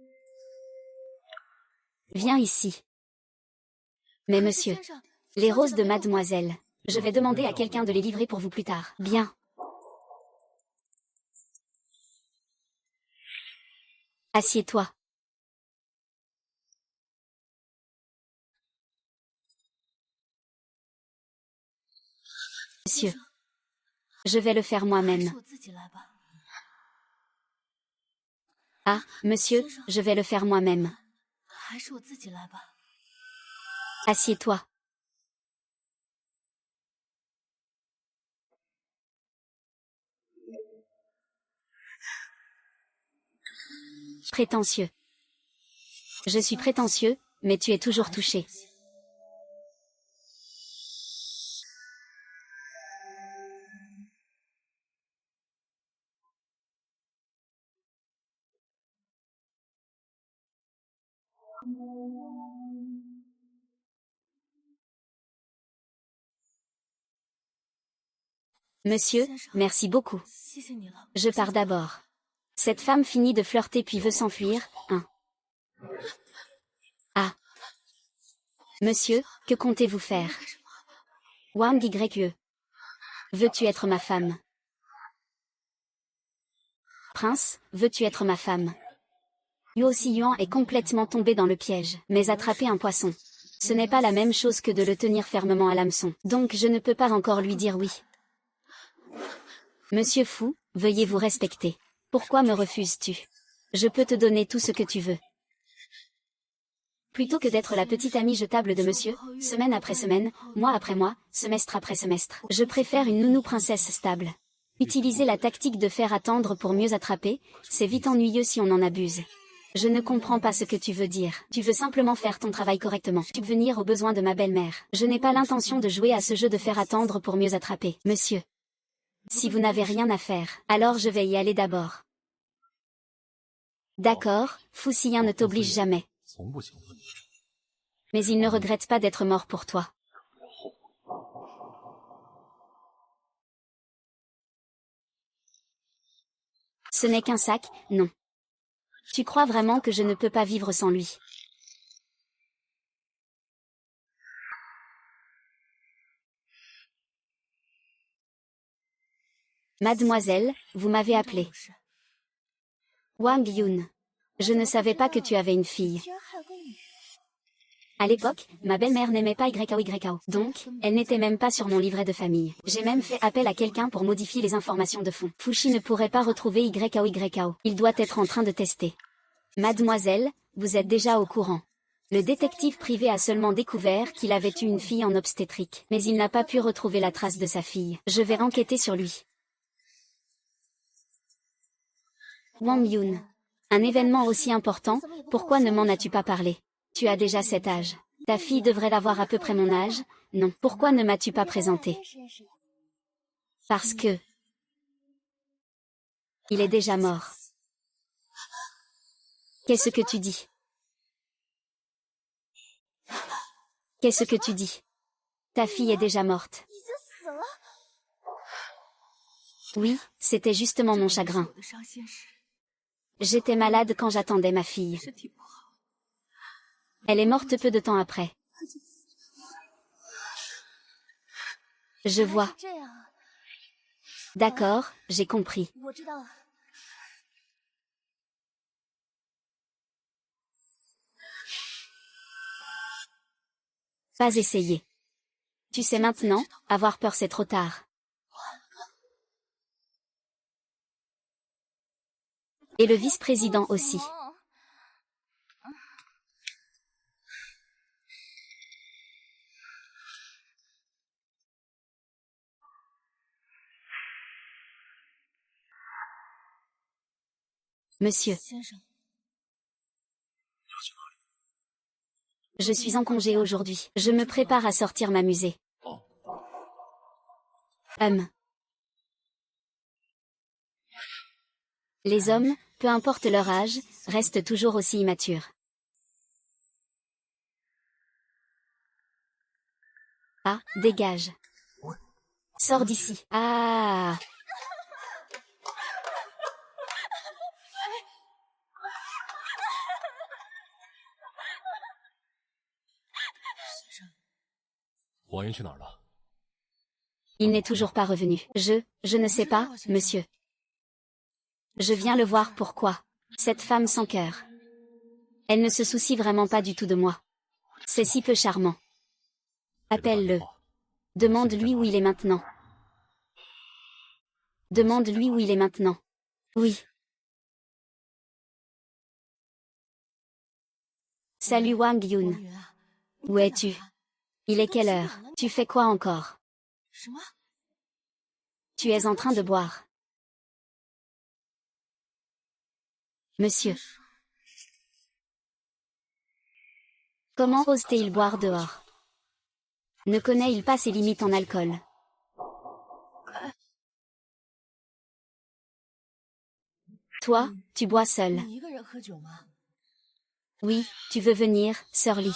Viens ici. Mais monsieur, les roses de mademoiselle, je vais demander à quelqu'un de les livrer pour vous plus tard. Bien. Assieds-toi. Monsieur. Je vais le faire moi-même. Ah, monsieur, je vais le faire moi-même. Assieds-toi. Prétentieux. Je suis prétentieux, mais tu es toujours touché. Monsieur, merci beaucoup. Je pars d'abord. Cette femme finit de flirter puis veut s'enfuir. Ah. Monsieur, que comptez-vous faire? Wang Ye. Veux-tu être ma femme? Prince, veux-tu être ma femme? Yuo Yuan est complètement tombé dans le piège. Mais attraper un poisson, ce n'est pas la même chose que de le tenir fermement à l'hameçon. Donc je ne peux pas encore lui dire oui. Monsieur Fu, veuillez vous respecter. Pourquoi me refuses-tu? Je peux te donner tout ce que tu veux. Plutôt que d'être la petite amie jetable de monsieur, semaine après semaine, mois après mois, semestre après semestre, je préfère une nounou princesse stable. Utiliser la tactique de faire attendre pour mieux attraper, c'est vite ennuyeux si on en abuse. Je ne comprends pas ce que tu veux dire. Tu veux simplement faire ton travail correctement. Subvenir aux besoins de ma belle-mère. Je n'ai pas l'intention de jouer à ce jeu de faire attendre pour mieux attraper. Monsieur. Si vous n'avez rien à faire, alors je vais y aller d'abord. D'accord, Fu Xian ne t'oblige jamais. Mais il ne regrette pas d'être mort pour toi. Ce n'est qu'un sac, non. Tu crois vraiment que je ne peux pas vivre sans lui? Mademoiselle, vous m'avez appelé. Wang Yun. Je ne savais pas que tu avais une fille. À l'époque, ma belle-mère n'aimait pas YKO. Donc, elle n'était même pas sur mon livret de famille. J'ai même fait appel à quelqu'un pour modifier les informations de fond. Fushi ne pourrait pas retrouver YKO. Il doit être en train de tester. Mademoiselle, vous êtes déjà au courant. Le détective privé a seulement découvert qu'il avait eu une fille en obstétrique. Mais il n'a pas pu retrouver la trace de sa fille. Je vais enquêter sur lui. Wang Yun. Un événement aussi important, pourquoi ne m'en as-tu pas parlé? Tu as déjà cet âge. Ta fille devrait avoir à peu près mon âge, non. Pourquoi ne m'as-tu pas présenté? Parce que... il est déjà mort. Qu'est-ce que tu dis? Qu'est-ce que tu dis? Ta fille est déjà morte. Oui, c'était justement mon chagrin. J'étais malade quand j'attendais ma fille. Elle est morte peu de temps après. Je vois. D'accord, j'ai compris. Pas essayer. Tu sais maintenant, avoir peur c'est trop tard. Et le vice-président aussi. Monsieur. Je suis en congé aujourd'hui. Je me prépare à sortir m'amuser. Les hommes, peu importe leur âge, restent toujours aussi immatures. Ah, dégage. Sors d'ici. Ah. Il n'est toujours pas revenu. Je ne sais pas, monsieur. Je viens le voir pourquoi. Cette femme sans cœur. Elle ne se soucie vraiment pas du tout de moi. C'est si peu charmant. Appelle-le. Demande-lui où il est maintenant. Demande-lui où il est maintenant. Oui. Salut Wang Yun. Où es-tu? Il est quelle heure? Tu fais quoi encore? Tu es en train de boire. Monsieur. Comment ose-t-il boire dehors? Ne connaît-il pas ses limites en alcool? Toi, tu bois seul. Oui, tu veux venir, sœur Lee.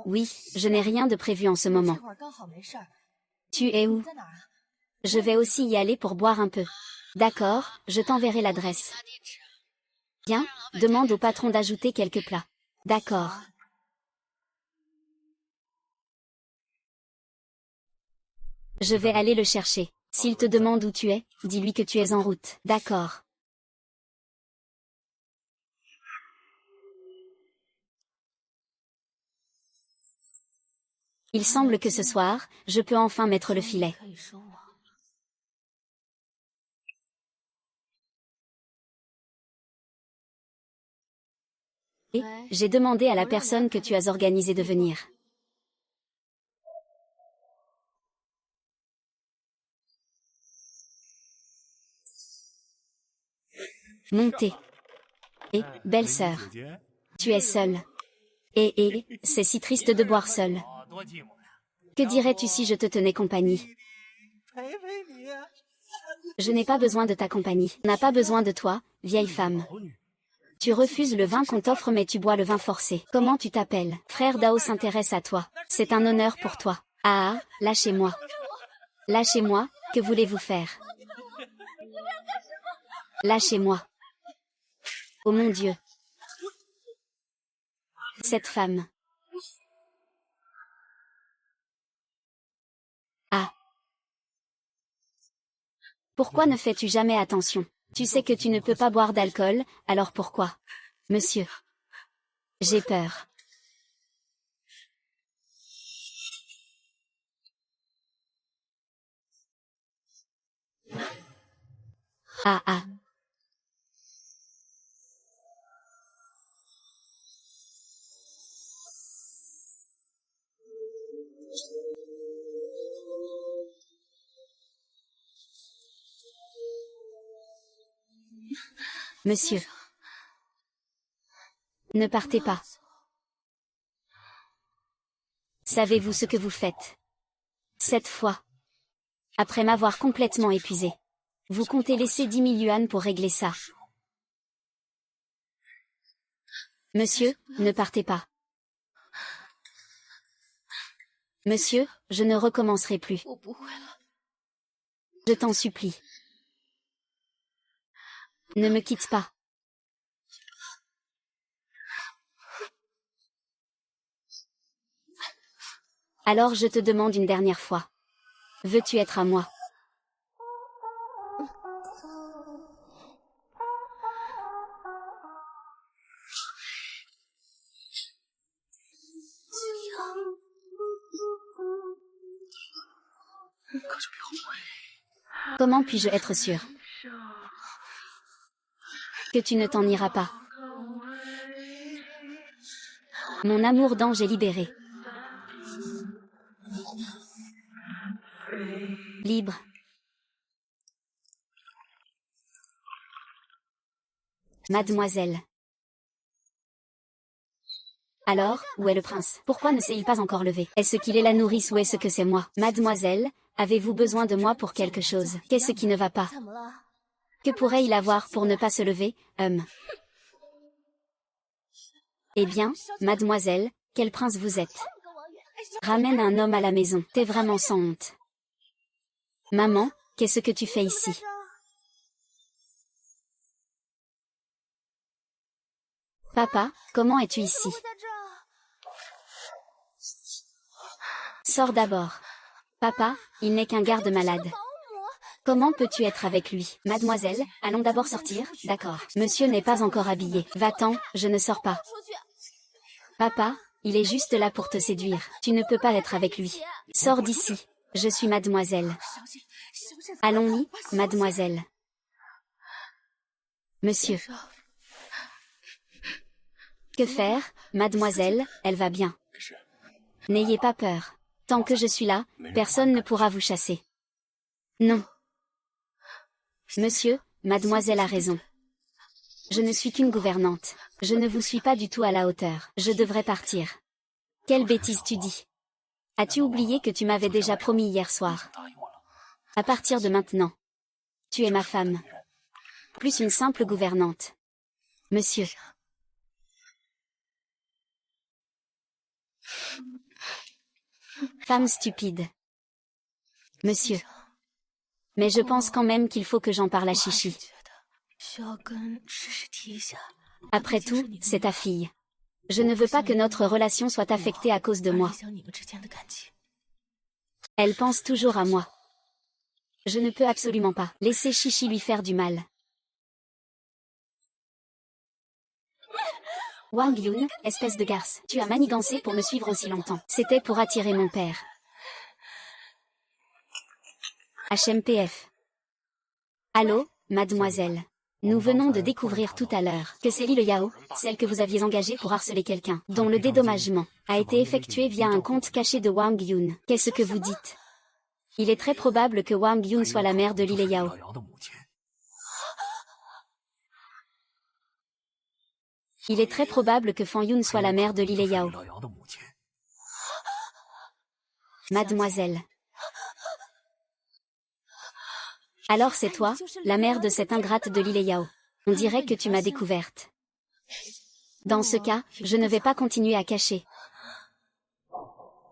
Oui, je n'ai rien de prévu en ce moment. Tu es où? Je vais aussi y aller pour boire un peu. D'accord, je t'enverrai l'adresse. Bien, demande au patron d'ajouter quelques plats. D'accord. Je vais aller le chercher. S'il te demande où tu es, dis-lui que tu es en route. D'accord. Il semble que ce soir, je peux enfin mettre le filet. Et j'ai demandé à la personne que tu as organisé de venir. Montez. Et, belle-sœur, tu es seule. Et, c'est si triste de boire seule. Que dirais-tu si je te tenais compagnie? Je n'ai pas besoin de ta compagnie. On n'a pas besoin de toi, vieille femme. Tu refuses le vin qu'on t'offre mais tu bois le vin forcé. Comment tu t'appelles? Frère Dao s'intéresse à toi. C'est un honneur pour toi. Ah, lâchez-moi. Lâchez-moi, que voulez-vous faire? Lâchez-moi. Oh mon Dieu. Cette femme. Ah. Pourquoi ne fais-tu jamais attention? Tu sais que tu ne peux pas boire d'alcool, alors pourquoi? Monsieur. J'ai peur. Ah ah. Monsieur. Ne partez pas. Savez-vous ce que vous faites? Cette fois. Après m'avoir complètement épuisé. Vous comptez laisser 10 000 yuan pour régler ça. Monsieur, ne partez pas. Monsieur, je ne recommencerai plus. Je t'en supplie. Ne me quitte pas. Alors je te demande une dernière fois. Veux-tu être à moi? Comment puis-je être sûr que tu ne t'en iras pas? Mon amour d'ange est libéré. Libre. Mademoiselle. Alors, où est le prince? Pourquoi ne s'est-il pas encore levé? Est-ce qu'il est la nourrice ou est-ce que c'est moi? Mademoiselle, avez-vous besoin de moi pour quelque chose? Qu'est-ce qui ne va pas? Que pourrait-il avoir pour ne pas se lever, Eh bien, mademoiselle, quel prince vous êtes? Ramène un homme à la maison. T'es vraiment sans honte. Maman, qu'est-ce que tu fais ici? Papa, comment es-tu ici? Sors d'abord. Papa, il n'est qu'un garde-malade. Comment peux-tu être avec lui? Mademoiselle, allons d'abord sortir, d'accord. Monsieur n'est pas encore habillé. Va-t'en, je ne sors pas. Papa, il est juste là pour te séduire. Tu ne peux pas être avec lui. Sors d'ici. Je suis mademoiselle. Allons-y, mademoiselle. Monsieur. Que faire, mademoiselle, elle va bien. N'ayez pas peur. Tant que je suis là, personne ne pourra vous chasser. Non. Monsieur, mademoiselle a raison. Je ne suis qu'une gouvernante. Je ne vous suis pas du tout à la hauteur. Je devrais partir. Quelle bêtise tu dis? As-tu oublié que tu m'avais déjà promis hier soir? À partir de maintenant, tu es ma femme. Plus une simple gouvernante. Monsieur. Femme stupide. monsieur. Mais je pense quand même qu'il faut que j'en parle à Chichi. Après tout, c'est ta fille. Je ne veux pas que notre relation soit affectée à cause de moi. Elle pense toujours à moi. Je ne peux absolument pas laisser Chichi lui faire du mal. Wang Yun, espèce de garce, tu as manigancé pour me suivre aussi longtemps. C'était pour attirer mon père. HMPF. Allô, mademoiselle. Nous venons de découvrir tout à l'heure que c'est Li Yao, celle que vous aviez engagée pour harceler quelqu'un, dont le dédommagement a été effectué via un compte caché de Wang Yun. Qu'est-ce que vous dites? Il est très probable que Wang Yun soit la mère de Li Yao. Il est très probable que Fan Yun soit la mère de Li Yao. Mademoiselle. Alors c'est toi, la mère de cette ingrate de Li Yao. On dirait que tu m'as découverte. Dans ce cas, je ne vais pas continuer à cacher.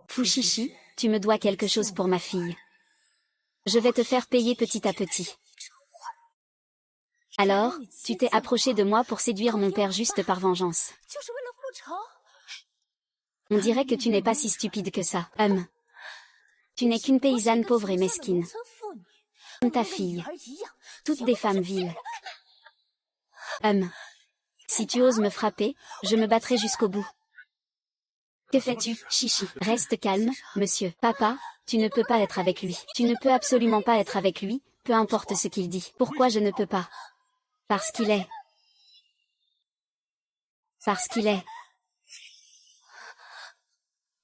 Fuchichi, tu me dois quelque chose pour ma fille. Je vais te faire payer petit à petit. Alors, tu t'es approché de moi pour séduire mon père juste par vengeance. On dirait que tu n'es pas si stupide que ça. Tu n'es qu'une paysanne pauvre et mesquine. Ta fille. Toutes des femmes viles. Si tu oses me frapper, je me battrai jusqu'au bout. Que fais-tu, Chichi? Reste calme, monsieur. Papa, tu ne peux pas être avec lui. Tu ne peux absolument pas être avec lui, peu importe ce qu'il dit. Pourquoi je ne peux pas? Parce qu'il est. Parce qu'il est.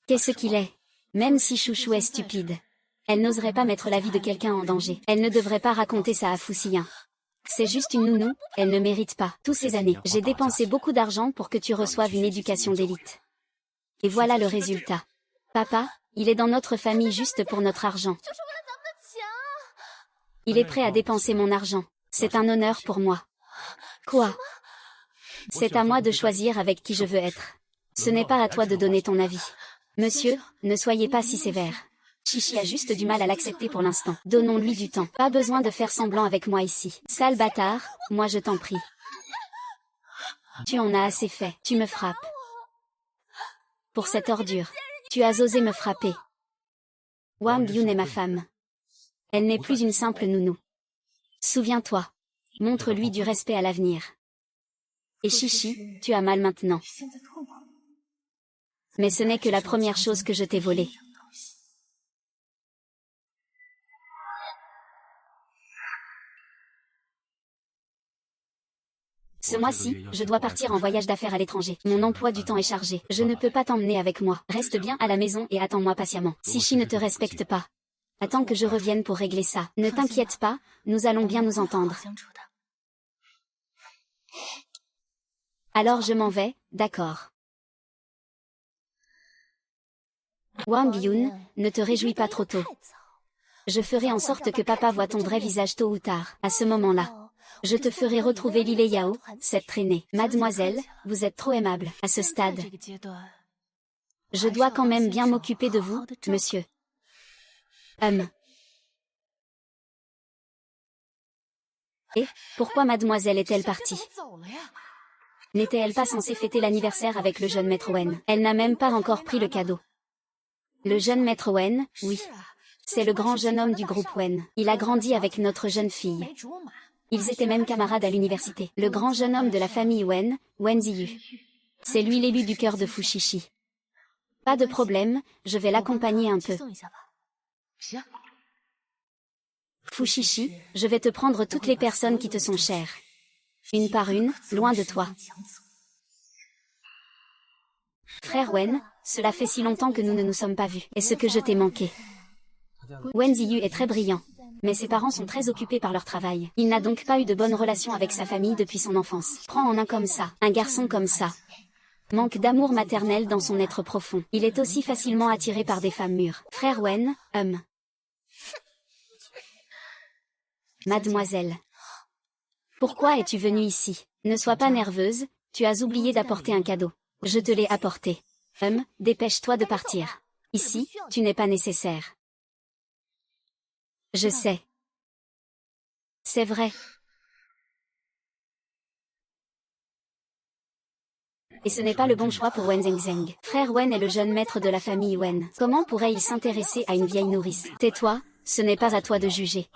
Qu'est-ce qu'il est? Même si Chouchou est stupide. Elle n'oserait pas mettre la vie de quelqu'un en danger. Elle ne devrait pas raconter ça à Foussien. C'est juste une nounou, elle ne mérite pas. Tous ces années, j'ai dépensé beaucoup d'argent pour que tu reçoives une éducation d'élite. Et voilà le résultat. Papa, il est dans notre famille juste pour notre argent. Il est prêt à dépenser mon argent. C'est un honneur pour moi. Quoi? C'est à moi de choisir avec qui je veux être. Ce n'est pas à toi de donner ton avis. Monsieur, ne soyez pas si sévère. Chichi a juste du mal à l'accepter pour l'instant. Donnons-lui du temps. Pas besoin de faire semblant avec moi ici. Sale bâtard, moi je t'en prie. Tu en as assez fait. Tu me frappes. Pour cette ordure. Tu as osé me frapper. Wang Yun est ma femme. Elle n'est plus une simple nounou. Souviens-toi. Montre-lui du respect à l'avenir. Et Chichi, tu as mal maintenant. Mais ce n'est que la première chose que je t'ai volée. Ce mois-ci, je dois partir en voyage d'affaires à l'étranger. Mon emploi du temps est chargé. Je ne peux pas t'emmener avec moi. Reste bien à la maison et attends-moi patiemment. Si Chi ne te respecte pas, attends que je revienne pour régler ça. Ne t'inquiète pas, nous allons bien nous entendre. Alors je m'en vais, d'accord. Wang Yun, ne te réjouis pas trop tôt. Je ferai en sorte que papa voie ton vrai visage tôt ou tard. À ce moment-là, je te ferai retrouver Li Yao, cette traînée. Mademoiselle, vous êtes trop aimable. À ce stade, je dois quand même bien m'occuper de vous, monsieur. Et, pourquoi mademoiselle est-elle partie? N'était-elle pas censée fêter l'anniversaire avec le jeune maître Wen? Elle n'a même pas encore pris le cadeau. Le jeune maître Wen, oui. C'est le grand jeune homme du groupe Wen. Il a grandi avec notre jeune fille. Ils étaient même camarades à l'université. Le grand jeune homme de la famille Wen, Wen Ziyu. C'est lui l'élu du cœur de Fuchichi. Pas de problème, je vais l'accompagner un peu. Fuchichi, je vais te prendre toutes les personnes qui te sont chères. Une par une, loin de toi. Frère Wen, cela fait si longtemps que nous ne nous sommes pas vus. Est-ce que je t'ai manqué? Wen Ziyu est très brillant. Mais ses parents sont très occupés par leur travail. Il n'a donc pas eu de bonne relation avec sa famille depuis son enfance. Prends en un comme ça, un garçon comme ça. Manque d'amour maternel dans son être profond. Il est aussi facilement attiré par des femmes mûres. Frère Wen, Mademoiselle. Pourquoi es-tu venue ici? Ne sois pas nerveuse, tu as oublié d'apporter un cadeau. Je te l'ai apporté. Dépêche-toi de partir. Ici, tu n'es pas nécessaire. Je sais. C'est vrai. Et ce n'est pas le bon choix pour Wen Zhengzheng. Frère Wen est le jeune maître de la famille Wen. Comment pourrait-il s'intéresser à une vieille nourrice? Tais-toi, ce n'est pas à toi de juger.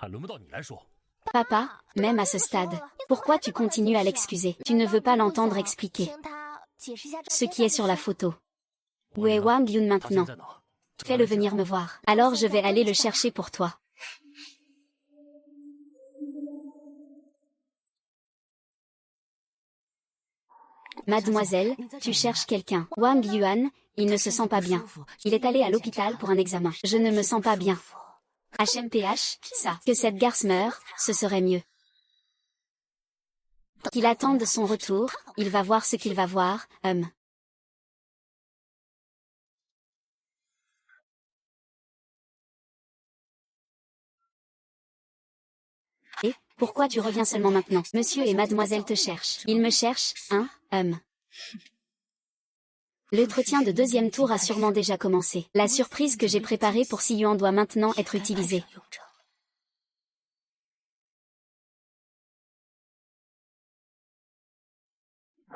Papa, même à ce stade, pourquoi tu continues à l'excuser? Tu ne veux pas l'entendre expliquer ce qui est sur la photo. Où est Wang Yun maintenant? Fais-le venir me voir. Alors je vais aller le chercher pour toi. Mademoiselle, tu cherches quelqu'un. Wang Yuan, il ne se sent pas bien. Il est allé à l'hôpital pour un examen. Je ne me sens pas bien. HMPH, ça. Que cette garce meure, ce serait mieux. Qu'il attende son retour, il va voir ce qu'il va voir, Et, pourquoi tu reviens seulement maintenant? Monsieur et mademoiselle te cherchent. Ils me cherchent, hein, L'entretien de deuxième tour a sûrement déjà commencé. La surprise que j'ai préparée pour Si Yuan doit maintenant être utilisée.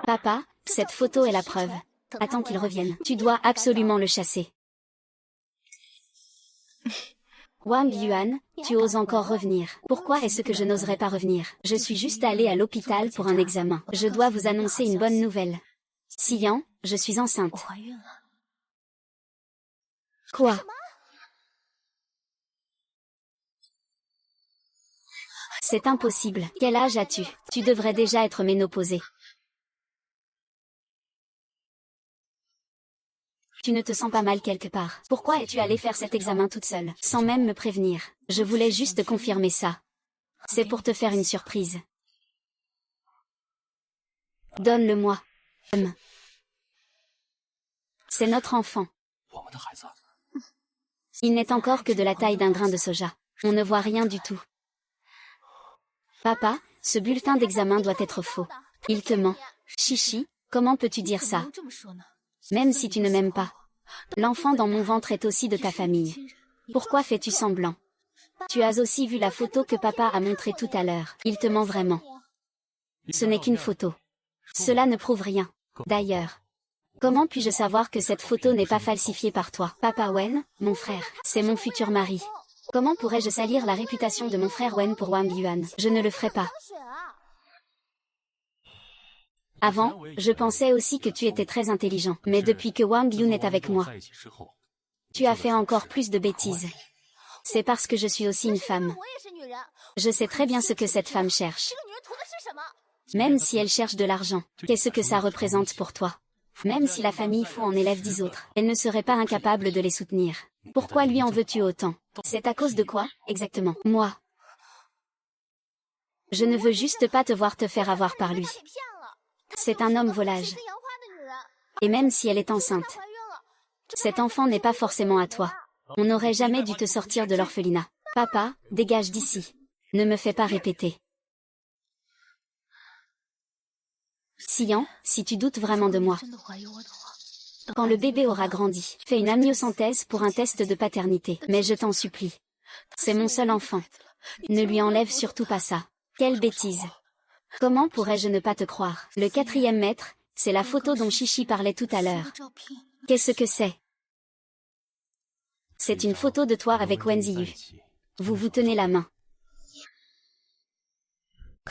Papa, cette photo est la preuve. Attends qu'il revienne. Tu dois absolument le chasser. Wang Yuan, tu oses encore revenir. Pourquoi est-ce que je n'oserais pas revenir? Je suis juste allée à l'hôpital pour un examen. Je dois vous annoncer une bonne nouvelle. Si Yan, je suis enceinte. Quoi? C'est impossible. Quel âge as-tu? Tu devrais déjà être ménopausée. Tu ne te sens pas mal quelque part. Pourquoi es-tu allée faire cet examen toute seule, sans même me prévenir? Je voulais juste confirmer ça. C'est pour te faire une surprise. Donne-le-moi. C'est notre enfant. Il n'est encore que de la taille d'un grain de soja. On ne voit rien du tout. Papa, ce bulletin d'examen doit être faux. Il te ment. Chichi, comment peux-tu dire ça? Même si tu ne m'aimes pas. L'enfant dans mon ventre est aussi de ta famille. Pourquoi fais-tu semblant? Tu as aussi vu la photo que papa a montrée tout à l'heure. Il te ment vraiment. Ce n'est qu'une photo. Cela ne prouve rien. D'ailleurs, comment puis-je savoir que cette photo n'est pas falsifiée par toi? Papa Wen, mon frère, c'est mon futur mari. Comment pourrais-je salir la réputation de mon frère Wen pour Wang Yuan? Je ne le ferai pas. Avant, je pensais aussi que tu étais très intelligent, mais depuis que Wang Yun est avec moi, tu as fait encore plus de bêtises. C'est parce que je suis aussi une femme. Je sais très bien ce que cette femme cherche. Même si elle cherche de l'argent, qu'est-ce que ça représente pour toi? Même si la famille Fu en élève 10 autres, elle ne serait pas incapable de les soutenir. Pourquoi lui en veux-tu autant? C'est à cause de quoi, exactement? Moi. Je ne veux juste pas te voir te faire avoir par lui. C'est un homme volage. Et même si elle est enceinte, cet enfant n'est pas forcément à toi. On n'aurait jamais dû te sortir de l'orphelinat. Papa, dégage d'ici. Ne me fais pas répéter. Sian, si tu doutes vraiment de moi, quand le bébé aura grandi, fais une amniosynthèse pour un test de paternité. Mais je t'en supplie. C'est mon seul enfant. Ne lui enlève surtout pas ça. Quelle bêtise. Comment pourrais-je ne pas te croire? Le 4e maître, c'est la photo dont Chichi parlait tout à l'heure. Qu'est-ce que c'est? C'est une photo de toi avec Wen Ziyu. Vous vous tenez la main.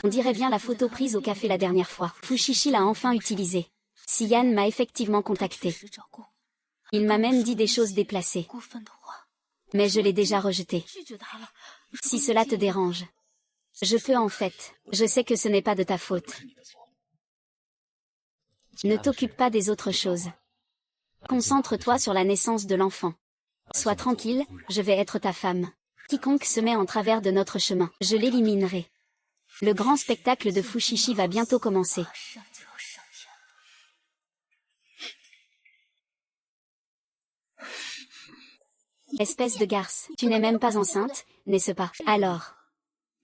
On dirait bien la photo prise au café la dernière fois. Fu Chichi l'a enfin utilisée. Si Yan m'a effectivement contacté. Il m'a même dit des choses déplacées. Mais je l'ai déjà rejeté. Si cela te dérange. Je peux en fait. Je sais que ce n'est pas de ta faute. Ne t'occupe pas des autres choses. Concentre-toi sur la naissance de l'enfant. Sois tranquille, je vais être ta femme. Quiconque se met en travers de notre chemin, je l'éliminerai. Le grand spectacle de Fu Chichi va bientôt commencer. Espèce de garce, tu n'es même pas enceinte, n'est-ce pas? Alors.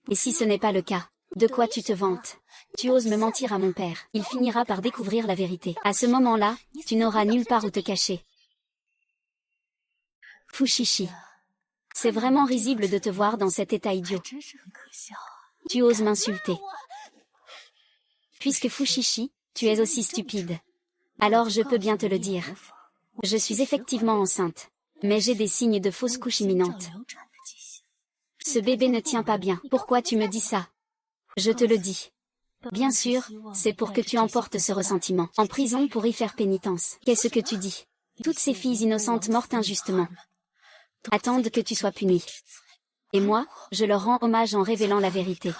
Et si ce n'est pas le cas, de quoi tu te vantes? Tu oses me mentir à mon père, il finira par découvrir la vérité. À ce moment-là, tu n'auras nulle part où te cacher. Fu Chichi. C'est vraiment risible de te voir dans cet état idiot. Tu oses m'insulter. Puisque Fushishi, tu es aussi stupide. Alors je peux bien te le dire. Je suis effectivement enceinte. Mais j'ai des signes de fausse couche imminente. Ce bébé ne tient pas bien. Pourquoi tu me dis ça? Je te le dis. Bien sûr, c'est pour que tu emportes ce ressentiment en prison pour y faire pénitence. Qu'est-ce que tu dis? Toutes ces filles innocentes mortes injustement attendent que tu sois puni. Et moi, je leur rends hommage en révélant la vérité.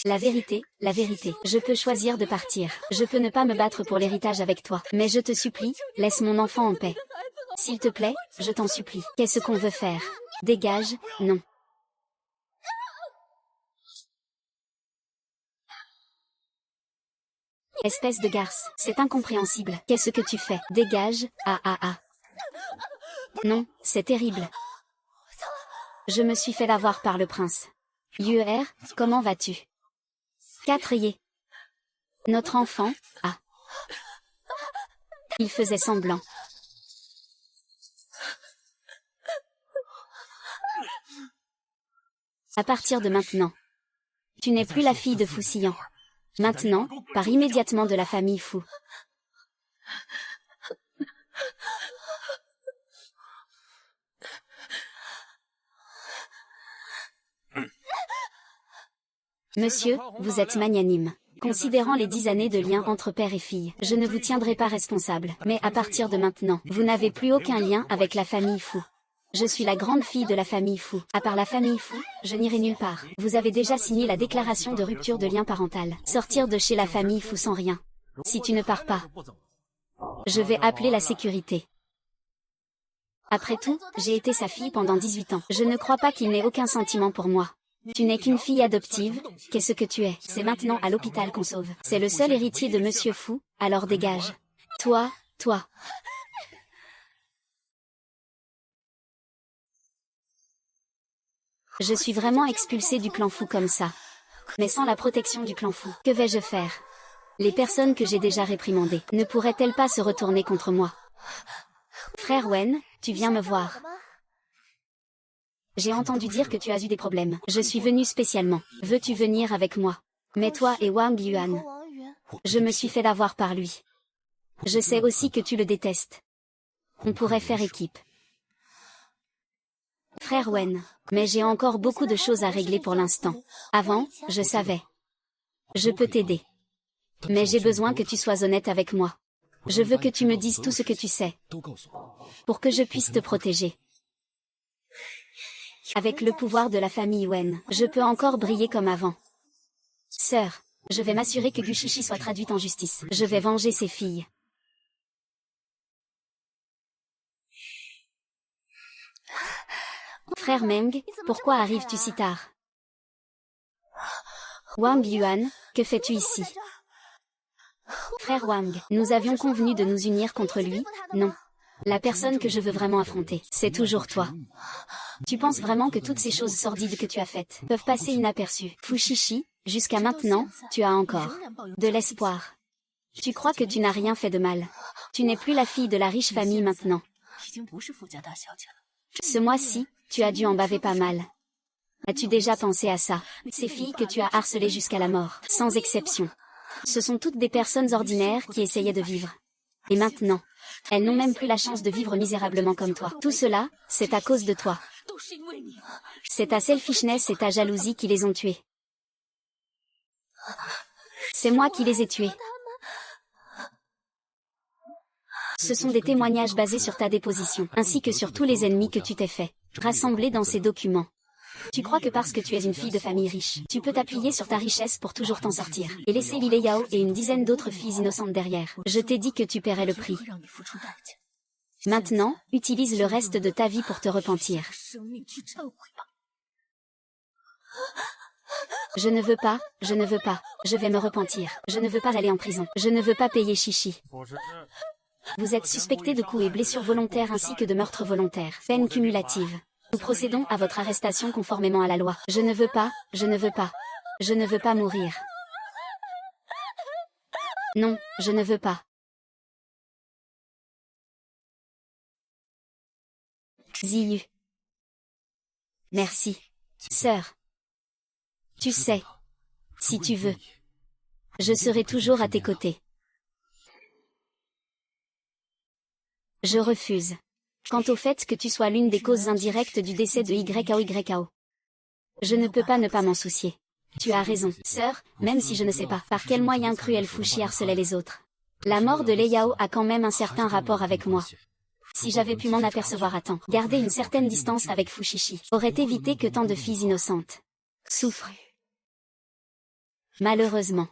La vérité, la vérité. Je peux choisir de partir. Je peux ne pas me battre pour l'héritage avec toi. Mais je te supplie, laisse mon enfant en paix. S'il te plaît, je t'en supplie. Qu'est-ce qu'on veut faire? Dégage, non. Espèce de garce, c'est incompréhensible. Qu'est-ce que tu fais? Dégage, ah ah ah. Non, c'est terrible. Je me suis fait avoir par le prince. Yuer, comment vas-tu? 4 yé. Notre enfant, ah. Il faisait semblant. À partir de maintenant, tu n'es plus la fille de Fousillan. Maintenant, pars immédiatement de la famille Fou. Monsieur, vous êtes magnanime. Considérant les 10 années de lien entre père et fille, je ne vous tiendrai pas responsable. Mais à partir de maintenant, vous n'avez plus aucun lien avec la famille Fou. Je suis la grande fille de la famille Fou. À part la famille Fou, je n'irai nulle part. Vous avez déjà signé la déclaration de rupture de lien parental. Sortir de chez la famille Fou sans rien. Si tu ne pars pas, je vais appeler la sécurité. Après tout, j'ai été sa fille pendant 18 ans. Je ne crois pas qu'il n'ait aucun sentiment pour moi. Tu n'es qu'une fille adoptive, qu'est-ce que tu es? C'est maintenant à l'hôpital qu'on sauve. C'est le seul héritier de Monsieur Fou, alors dégage. Toi. Je suis vraiment expulsée du clan Fou comme ça. Mais sans la protection du clan Fou, que vais-je faire? Les personnes que j'ai déjà réprimandées ne pourraient-elles pas se retourner contre moi? Frère Wen, tu viens me voir. J'ai entendu dire que tu as eu des problèmes. Je suis venue spécialement. Veux-tu venir avec moi? Mais toi et Wang Yuan, je me suis fait avoir par lui. Je sais aussi que tu le détestes. On pourrait faire équipe. Frère Wen, mais j'ai encore beaucoup de choses à régler pour l'instant. Avant, je savais. Je peux t'aider. Mais j'ai besoin que tu sois honnête avec moi. Je veux que tu me dises tout ce que tu sais. Pour que je puisse te protéger. Avec le pouvoir de la famille Wen, je peux encore briller comme avant. Sœur, je vais m'assurer que Gushishi soit traduite en justice. Je vais venger ses filles. Frère Meng, pourquoi arrives-tu si tard? Wang Yuan, que fais-tu ici? Frère Wang, nous avions convenu de nous unir contre lui, non. La personne que je veux vraiment affronter, c'est toujours toi. Tu penses vraiment que toutes ces choses sordides que tu as faites peuvent passer inaperçues? Fushishi, jusqu'à maintenant, tu as encore de l'espoir. Tu crois que tu n'as rien fait de mal. Tu n'es plus la fille de la riche famille maintenant. Ce mois-ci, tu as dû en baver pas mal. As-tu déjà pensé à ça? Ces filles que tu as harcelées jusqu'à la mort, sans exception. Ce sont toutes des personnes ordinaires qui essayaient de vivre. Et maintenant, elles n'ont même plus la chance de vivre misérablement comme toi. Tout cela, c'est à cause de toi. C'est ta selfishness et ta jalousie qui les ont tuées. C'est moi qui les ai tuées. Ce sont des témoignages basés sur ta déposition, ainsi que sur tous les ennemis que tu t'es fait, rassemblés dans ces documents. Tu crois que parce que tu es une fille de famille riche, tu peux t'appuyer sur ta richesse pour toujours t'en sortir, et laisser Lily Yao et une dizaine d'autres filles innocentes derrière. Je t'ai dit que tu paierais le prix. Maintenant, utilise le reste de ta vie pour te repentir. Je ne veux pas, je vais me repentir. Je ne veux pas aller en prison. Je ne veux pas payer chichi. Vous êtes suspecté de coups et blessures volontaires ainsi que de meurtre volontaire. Peine cumulative. Nous procédons à votre arrestation conformément à la loi. Je ne veux pas mourir. Non, je ne veux pas. Ziyu. Merci. Sœur. Tu sais, si tu veux, je serai toujours à tes côtés. Je refuse. Quant au fait que tu sois l'une des causes indirectes du décès de YAO, je ne peux pas ne pas m'en soucier. Tu as raison, sœur, même si je ne sais pas par quel moyen cruel Fushi harcelait les autres. La mort de Lei Yao a quand même un certain rapport avec moi. Si j'avais pu m'en apercevoir à temps, garder une certaine distance avec Fushishi aurait évité que tant de filles innocentes souffrent. Malheureusement,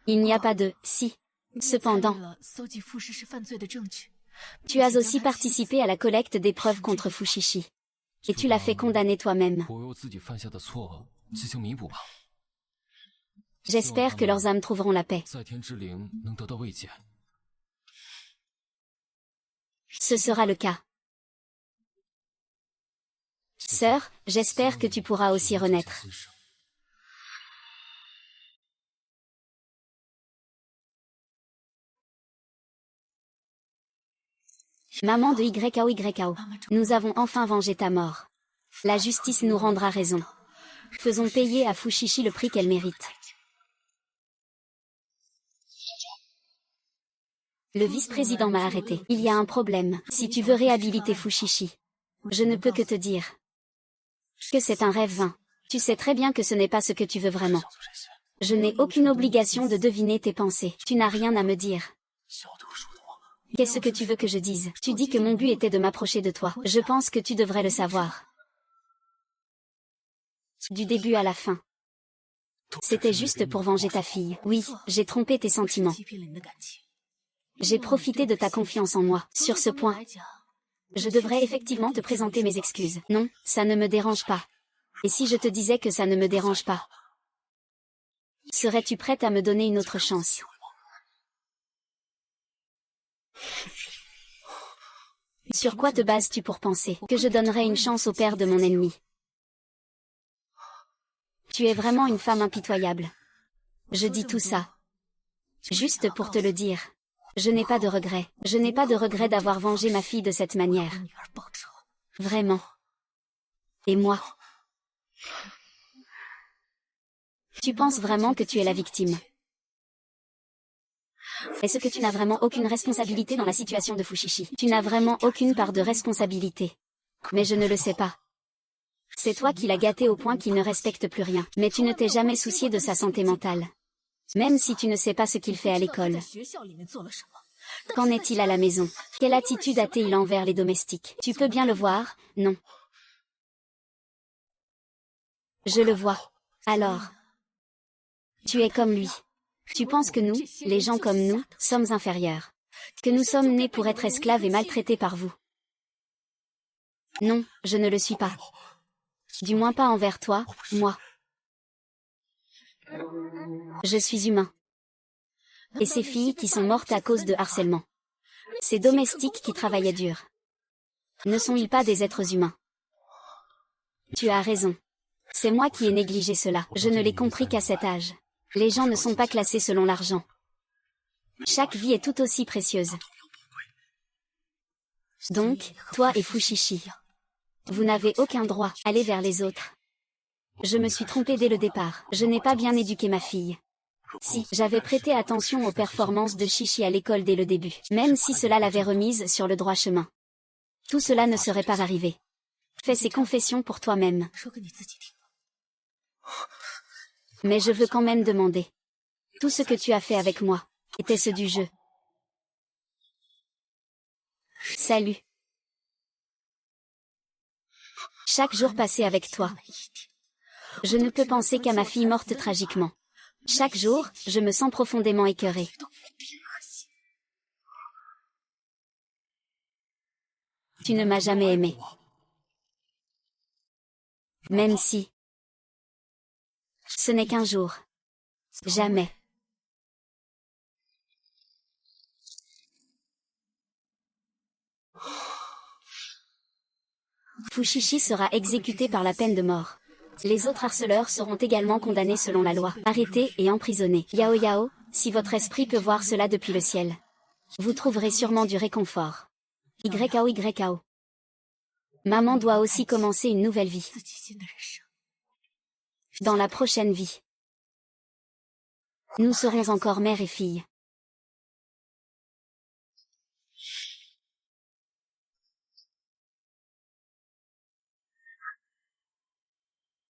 il n'y a pas de « si ». Cependant, tu as aussi participé à la collecte des preuves contre Fushishi. Et tu l'as fait condamner toi-même. J'espère que leurs âmes trouveront la paix. Ce sera le cas. Sœur, j'espère que tu pourras aussi renaître. Maman de YAO, nous avons enfin vengé ta mort. La justice nous rendra raison. Faisons payer à Fushishi le prix qu'elle mérite. Le vice-président m'a arrêté. Il y a un problème. Si tu veux réhabiliter Fushishi, je ne peux que te dire que c'est un rêve vain. Tu sais très bien que ce n'est pas ce que tu veux vraiment. Je n'ai aucune obligation de deviner tes pensées. Tu n'as rien à me dire. Qu'est-ce que tu veux que je dise? Tu dis que mon but était de m'approcher de toi. Je pense que tu devrais le savoir. Du début à la fin. C'était juste pour venger ta fille. Oui, j'ai trompé tes sentiments. J'ai profité de ta confiance en moi. Sur ce point, je devrais effectivement te présenter mes excuses. Non, ça ne me dérange pas. Et si je te disais que ça ne me dérange pas, serais-tu prête à me donner une autre chance? Sur quoi te bases-tu pour penser que je donnerais une chance au père de mon ennemi? Tu es vraiment une femme impitoyable. Je dis tout ça juste pour te le dire. Je n'ai pas de regret. Je n'ai pas de regret d'avoir vengé ma fille de cette manière. Vraiment. Et moi? Tu penses vraiment que tu es la victime? Est-ce que tu n'as vraiment aucune responsabilité dans la situation de Fushishi? Tu n'as vraiment aucune part de responsabilité. Mais je ne le sais pas. C'est toi qui l'as gâté au point qu'il ne respecte plus rien. Mais tu ne t'es jamais soucié de sa santé mentale. Même si tu ne sais pas ce qu'il fait à l'école. Qu'en est-il à la maison? Quelle attitude a-t-il envers les domestiques? Tu peux bien le voir, non? Je le vois. Alors, tu es comme lui. Tu penses que nous, les gens comme nous, sommes inférieurs. Que nous sommes nés pour être esclaves et maltraités par vous. Non, je ne le suis pas. Du moins pas envers toi, moi. Je suis humain. Et ces filles qui sont mortes à cause de harcèlement. Ces domestiques qui travaillaient dur. Ne sont-ils pas des êtres humains? Tu as raison. C'est moi qui ai négligé cela. Je ne l'ai compris qu'à cet âge. Les gens ne sont pas classés selon l'argent. Chaque vie est tout aussi précieuse. Donc, toi et Fushishi, vous n'avez aucun droit à aller vers les autres. Je me suis trompée dès le départ. Je n'ai pas bien éduqué ma fille. Si j'avais prêté attention aux performances de Shishi à l'école dès le début, même si cela l'avait remise sur le droit chemin, tout cela ne serait pas arrivé. Fais ces confessions pour toi-même. Mais je veux quand même demander. Tout ce que tu as fait avec moi, était-ce du jeu? Salut. Chaque jour passé avec toi, je ne peux penser qu'à ma fille morte tragiquement. Chaque jour, je me sens profondément écœurée. Tu ne m'as jamais aimé. Même si ce n'est qu'un jour. Jamais. Fushishi sera exécuté par la peine de mort. Les autres harceleurs seront également condamnés selon la loi, arrêtés et emprisonnés. Yao Yao, si votre esprit peut voir cela depuis le ciel, vous trouverez sûrement du réconfort. YAO. Maman doit aussi commencer une nouvelle vie. Dans la prochaine vie, nous serons encore mère et fille.